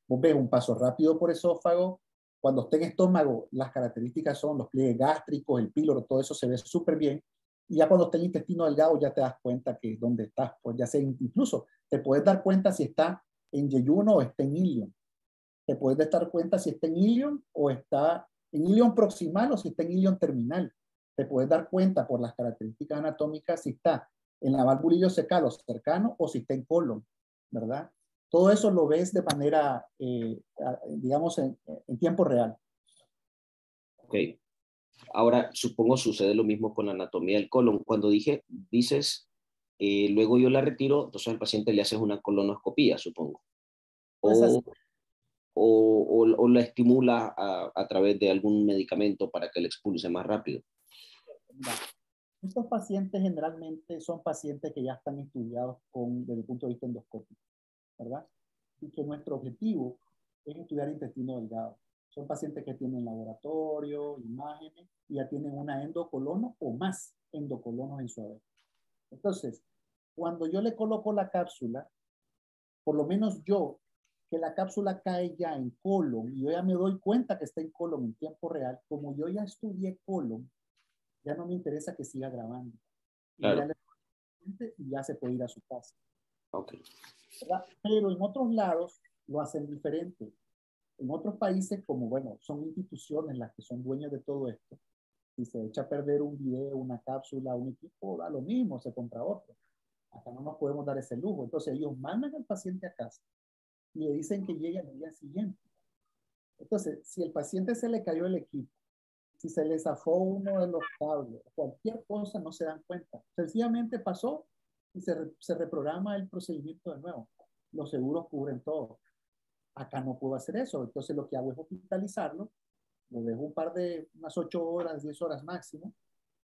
Vos ves un paso rápido por esófago. Cuando esté en estómago, las características son los pliegues gástricos, el píloro, todo eso se ve súper bien. Y ya cuando está en intestino delgado, ya te das cuenta que dónde estás. Pues ya sé, incluso te puedes dar cuenta si está en yeyuno o está en ilion. Te puedes dar cuenta si está en ilion o está en ilion proximal o si está en ilion terminal. Te puedes dar cuenta por las características anatómicas si está en la válvula iliocecal o cercano o si está en colon, ¿verdad? Todo eso lo ves de manera, digamos, en tiempo real. Ok. Ahora, supongo sucede lo mismo con la anatomía del colon. Cuando dices, luego yo la retiro, entonces al paciente le haces una colonoscopía, supongo. Pues así, O, o la estimula a través de algún medicamento para que le expulse más rápido. mira, estos pacientes generalmente son pacientes que ya están estudiados desde el punto de vista endoscópico, ¿verdad? Y que nuestro objetivo es estudiar intestino delgado. Son pacientes que tienen laboratorio, imágenes, y ya tienen una endocolono o más endocolonos en su haber. Entonces, cuando yo le coloco la cápsula, por lo menos yo, que la cápsula cae ya en colon, y yo ya me doy cuenta que está en colon en tiempo real, como yo ya estudié colon, ya no me interesa que siga grabando. Y ya, Claro. y ya se puede ir a su casa. Ok. ¿Verdad? Pero en otros lados lo hacen diferente. En otros países, como bueno, son instituciones las que son dueñas de todo esto, si se echa a perder un video, una cápsula, un equipo, da lo mismo, se compra otro. Acá no nos podemos dar ese lujo. Entonces ellos mandan al paciente a casa y le dicen que llegue al día siguiente. Entonces, si el paciente se le cayó el equipo, si se le zafó uno de los cables, cualquier cosa, no se dan cuenta. Sencillamente pasó y se reprograma el procedimiento de nuevo. Los seguros cubren todo. Acá no puedo hacer eso. Entonces lo que hago es hospitalizarlo, lo dejo unas 8 horas, 10 horas máximo.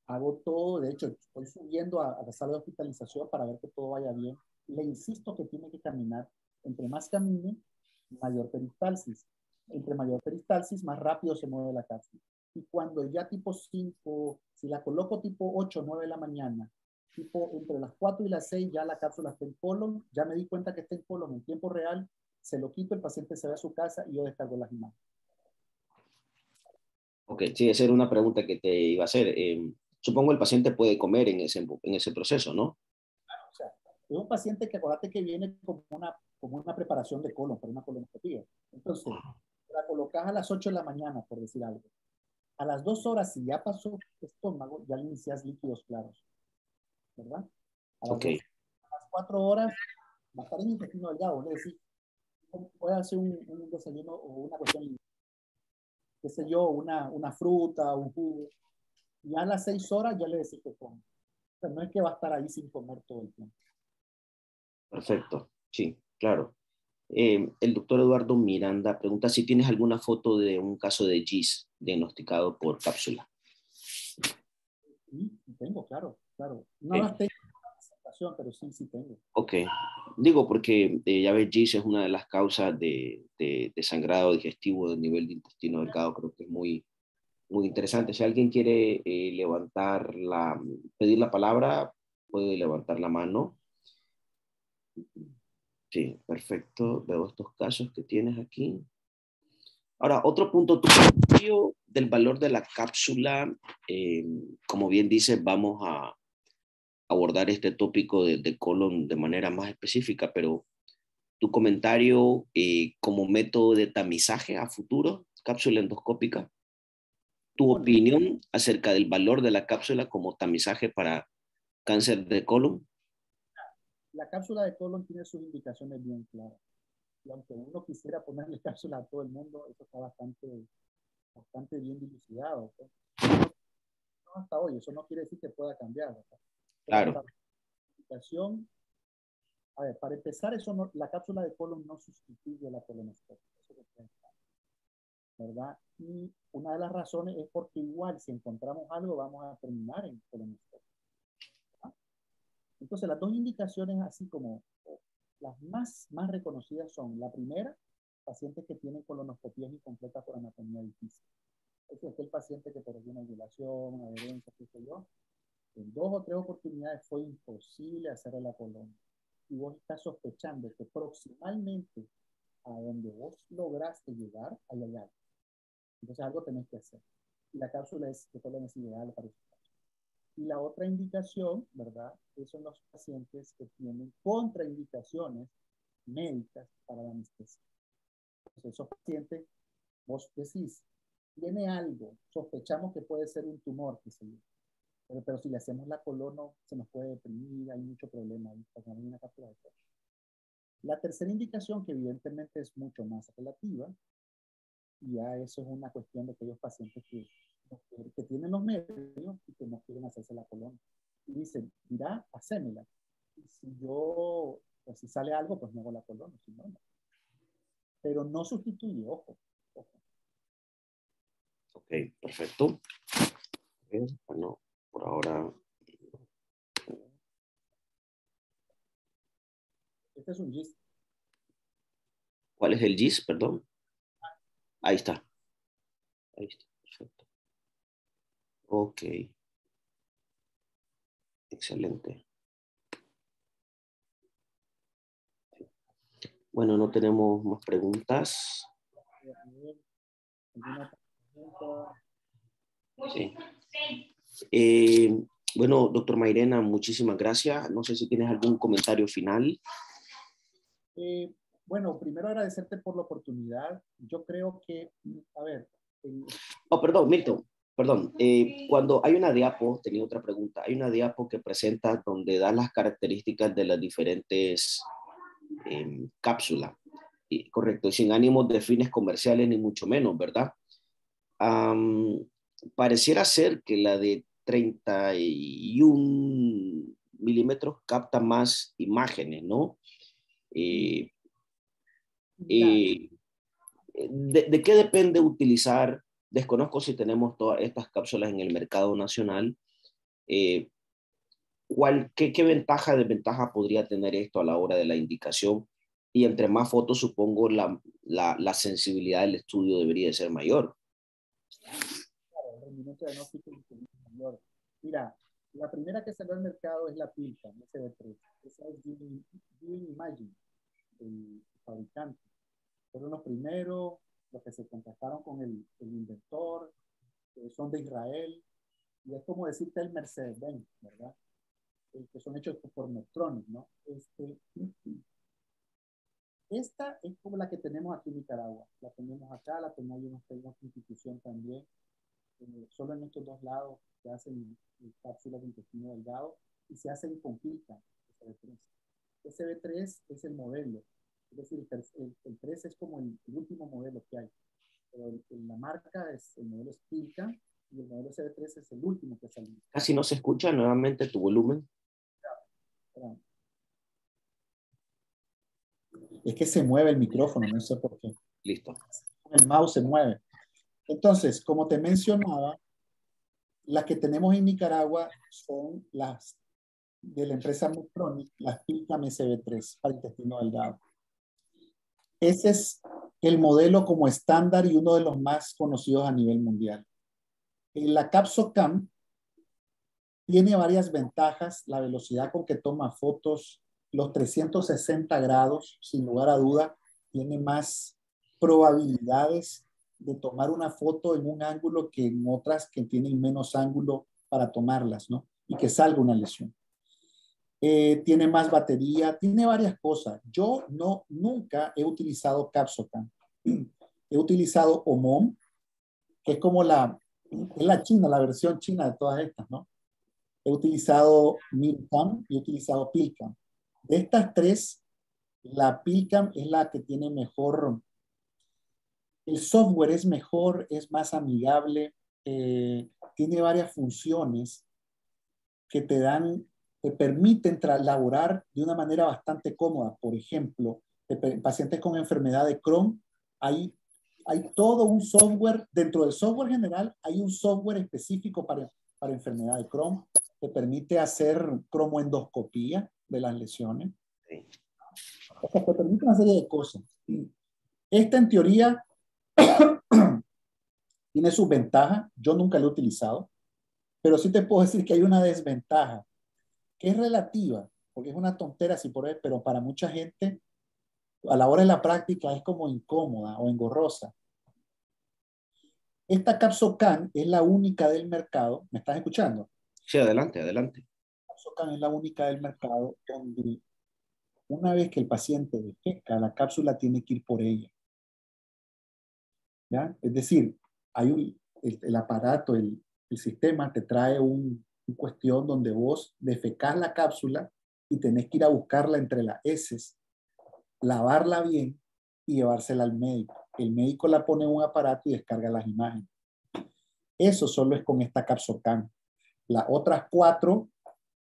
Hago todo, de hecho, estoy subiendo a la sala de hospitalización para ver que todo vaya bien. Le insisto que tiene que caminar. Entre más camine, mayor peristalsis. Entre mayor peristalsis, más rápido se mueve la cápsula. Y cuando ya tipo 5, si la coloco tipo 8, 9 de la mañana, tipo entre las 4 y las 6, ya la cápsula está en colon, ya me di cuenta que está en colon en tiempo real, se lo quito, el paciente se va a su casa y yo descargo las imágenes. Ok, sí, esa era una pregunta que te iba a hacer. Supongo el paciente puede comer en ese proceso, ¿no? O sea, es un paciente que acuérdate que viene como una preparación de colon, para una colonoscopia. Entonces, la colocas a las 8 de la mañana, por decir algo. A las 2 horas, si ya pasó el estómago, ya le inicias líquidos claros, ¿verdad? A las Ok, 2, a las 4 horas, va a estar en intestino delgado, es decir, puede hacer un desayuno o una cuestión, qué sé yo, una fruta, un jugo. Y a las 6 horas ya le decís que come. O sea, no es que va a estar ahí sin comer todo el tiempo. perfecto. Sí, claro. El doctor Eduardo Miranda pregunta si tienes alguna foto de un caso de GIS diagnosticado por cápsula. Sí, tengo, claro, claro. No las tengo en la presentación, pero sí, sí tengo. Ok. Digo porque ya ves, GIS es una de las causas de sangrado digestivo del nivel de intestino delgado. Creo que es muy, muy interesante. Si alguien quiere pedir la palabra, puede levantar la mano. Sí, perfecto. Veo estos casos que tienes aquí. Ahora, otro punto tuyo del valor de la cápsula. Como bien dices, vamos a abordar este tópico de colon de manera más específica, pero tu comentario como método de tamizaje a futuro, cápsula endoscópica, tu Bueno, opinión acerca del valor de la cápsula como tamizaje para cáncer de colon. la cápsula de colon tiene sus indicaciones bien claras. Y aunque uno quisiera ponerle cápsula a todo el mundo, eso está bastante bien dilucidado, pues. No hasta hoy, eso no quiere decir que pueda cambiar, ¿verdad? Pero Claro, hasta la indicación, a ver, para empezar, eso no, la cápsula de colon no sustituye la colonoscopia, eso es claro, ¿verdad? Y una de las razones es porque igual si encontramos algo vamos a terminar en colonoscopia, ¿verdad? Entonces las dos indicaciones así como las más reconocidas son la primera, pacientes que tienen colonoscopias incompletas por anatomía difícil. Es aquel paciente que por alguna violación, adherencia, qué sé yo, en 2 o 3 oportunidades fue imposible hacerle la colon. Y vos estás sospechando que proximalmente a donde vos lograste llegar, hay algo. Entonces algo tenés que hacer. Y la cápsula de colon es ideal para eso. Y la otra indicación, ¿verdad? Son los pacientes que tienen contraindicaciones médicas para la anestesia. Entonces, esos pacientes, vos decís, tiene algo, sospechamos que puede ser un tumor, que se pero si le hacemos la colono, se nos puede deprimir, hay mucho problema ahí, una cápsula de colon. La tercera indicación, que evidentemente es mucho más relativa, y ya eso es una cuestión de aquellos pacientes que tienen los medios y que no quieren hacerse la colon. Y dicen, mira, hacémela. Y si yo, pues si sale algo, pues me hago la colon, si no, no. Pero no sustituye, ojo, ojo. ok, perfecto. Bueno, por ahora, Este es un GIST. ¿cuál es el GIS? Perdón. Ahí está. Ahí está, perfecto. Ok, excelente. Bueno, no tenemos más preguntas. ¿Alguna otra pregunta? Sí. Bueno, doctor Mairena, muchísimas gracias. No sé si tienes algún comentario final. Bueno, primero agradecerte por la oportunidad. Yo creo que, a ver. Oh, perdón, Milton, perdón. Cuando hay una diapo, tenía otra pregunta. Hay una diapo que presenta donde da las características de las diferentes cápsulas. Correcto, y sin ánimos de fines comerciales ni mucho menos, ¿verdad? Um, Pareciera ser que la de 31 milímetros capta más imágenes, ¿no? Eh, Mira, eh, ¿De qué depende utilizar? Desconozco si tenemos todas estas cápsulas en el mercado nacional. Eh, ¿Qué ventaja, desventaja podría tener esto a la hora de la indicación? Y entre más fotos, supongo, la sensibilidad del estudio debería de ser mayor. el rendimiento diagnóstico es mayor. Mira, la primera que salió al mercado es la Pilcan, SB3. Esa es Viewing Imaging, el fabricante. Fueron los primeros, los que se contactaron con el inventor, son de Israel, y es como decirte el Mercedes-Benz, ¿verdad? Que son hechos por Medtronic, ¿no? Esta es como la que tenemos aquí en Nicaragua. La tenemos acá, la tenemos en otra institución también. Solo en estos dos lados se hacen cápsulas de intestino delgado y se hacen con Pilcan, SB3. SB3 es el modelo, es decir, el 3 es como el último modelo que hay. Pero la marca es, el modelo es Pilcan y el modelo SB3 es el último que salió. Casi no se escucha nuevamente tu volumen. Es que se mueve el micrófono, no sé por qué. Listo. El mouse se mueve. Entonces, como te mencionaba, Las que tenemos en Nicaragua son las de la empresa Medtronic, las Pilcam SB3 para intestino delgado. Ese es el modelo como estándar y uno de los más conocidos a nivel mundial. La CapsoCam tiene varias ventajas, la velocidad con que toma fotos, los 360 grados, sin lugar a duda, tiene más probabilidades de tomar una foto en un ángulo que en otras que tienen menos ángulo para tomarlas, ¿no? Y que salga una lesión. Tiene más batería, tiene varias cosas. Yo nunca he utilizado CapsoCam. He utilizado OMOM, que es como es la china, la versión china de todas estas, ¿no? He utilizado Milcam y he utilizado Pilcam. De estas tres, la Pilcam es la que tiene mejor, el software es mejor, es más amigable, tiene varias funciones que te permiten laborar de una manera bastante cómoda. Por ejemplo, pacientes con enfermedad de Crohn, hay todo un software, dentro del software general, hay un software específico para enfermedad de Crohn, te permite hacer cromoendoscopía de las lesiones. Sí. O sea, te permite una serie de cosas. Esta, en teoría, tiene sus ventajas. Yo nunca lo he utilizado, pero sí te puedo decir que hay una desventaja, que es relativa, porque es una tontera, pero para mucha gente, a la hora de la práctica, es como incómoda o engorrosa. Esta CapsoCam es la única del mercado. ¿Me estás escuchando? Sí, adelante, adelante. CapsoCam es la única del mercado donde una vez que el paciente defeca, la cápsula tiene que ir por ella. ¿Ya? Es decir, el aparato, el sistema te trae una cuestión donde vos defecás la cápsula y tenés que ir a buscarla entre las heces, lavarla bien y llevársela al médico. El médico la pone en un aparato y descarga las imágenes. Eso solo es con esta CapsoCam. Las otras 4,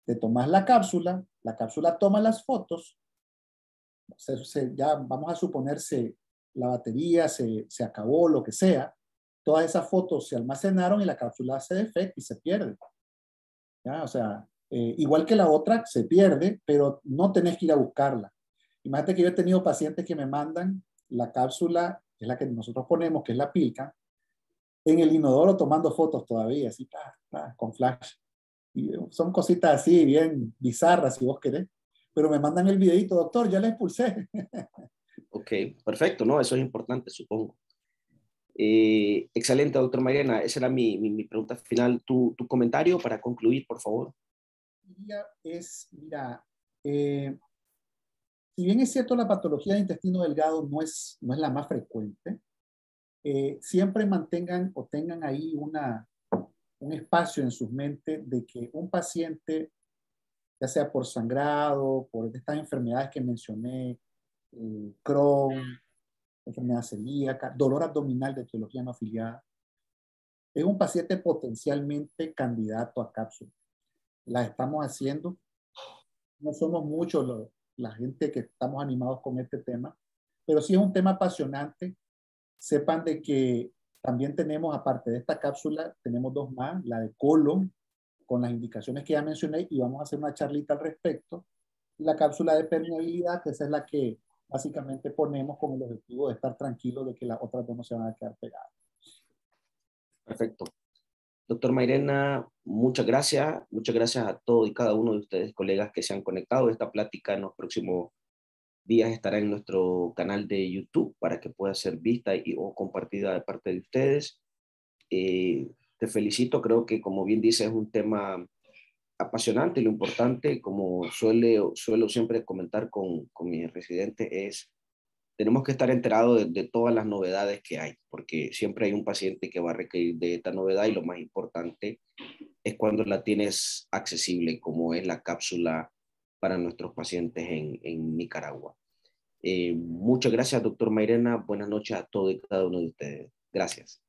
te tomas la cápsula toma las fotos, ya vamos a suponerse la batería se acabó, lo que sea, todas esas fotos se almacenaron y la cápsula se defecta y se pierde. ¿Ya? O sea, igual que la otra, se pierde, pero no tenés que ir a buscarla. Imagínate que yo he tenido pacientes que me mandan la cápsula, que es la que nosotros ponemos, que es la Pilcam, en el inodoro tomando fotos todavía, así, con flash. Y son cositas así, bien bizarras, si vos querés. Pero me mandan el videito, doctor, ya la expulsé. Ok, perfecto, ¿no? Eso es importante, supongo. Excelente, doctor Mairena. Esa era mi pregunta final. ¿Tu comentario para concluir, por favor? Mira, si bien es cierto la patología de intestino delgado no es la más frecuente, siempre mantengan o tengan ahí un espacio en sus mentes de que un paciente, ya sea por sangrado, por estas enfermedades que mencioné, Crohn, enfermedad celíaca, dolor abdominal de etiología no afiliada, es un paciente potencialmente candidato a cápsula. La estamos haciendo. No somos muchos la gente que estamos animados con este tema, pero sí es un tema apasionante. Sepan de que también tenemos, aparte de esta cápsula, tenemos 2 más, la de colon, con las indicaciones que ya mencioné, y vamos a hacer una charlita al respecto. La cápsula de permeabilidad, que esa es la que básicamente ponemos con el objetivo de estar tranquilos de que las otras 2 no se van a quedar pegadas. Perfecto. Doctor Mairena, muchas gracias. Muchas gracias a todos y cada uno de ustedes, colegas, que se han conectado. Esta plática en los próximos días estará en nuestro canal de YouTube para que pueda ser vista o compartida de parte de ustedes. Te felicito, creo que como bien dices es un tema apasionante. Lo importante, como suelo siempre comentar con mis residentes, es tenemos que estar enterados de todas las novedades que hay, porque siempre hay un paciente que va a requerir de esta novedad y lo más importante es cuando la tienes accesible, como es la cápsula para nuestros pacientes en Nicaragua. Muchas gracias, doctor Mairena. Buenas noches a todos y cada uno de ustedes. Gracias.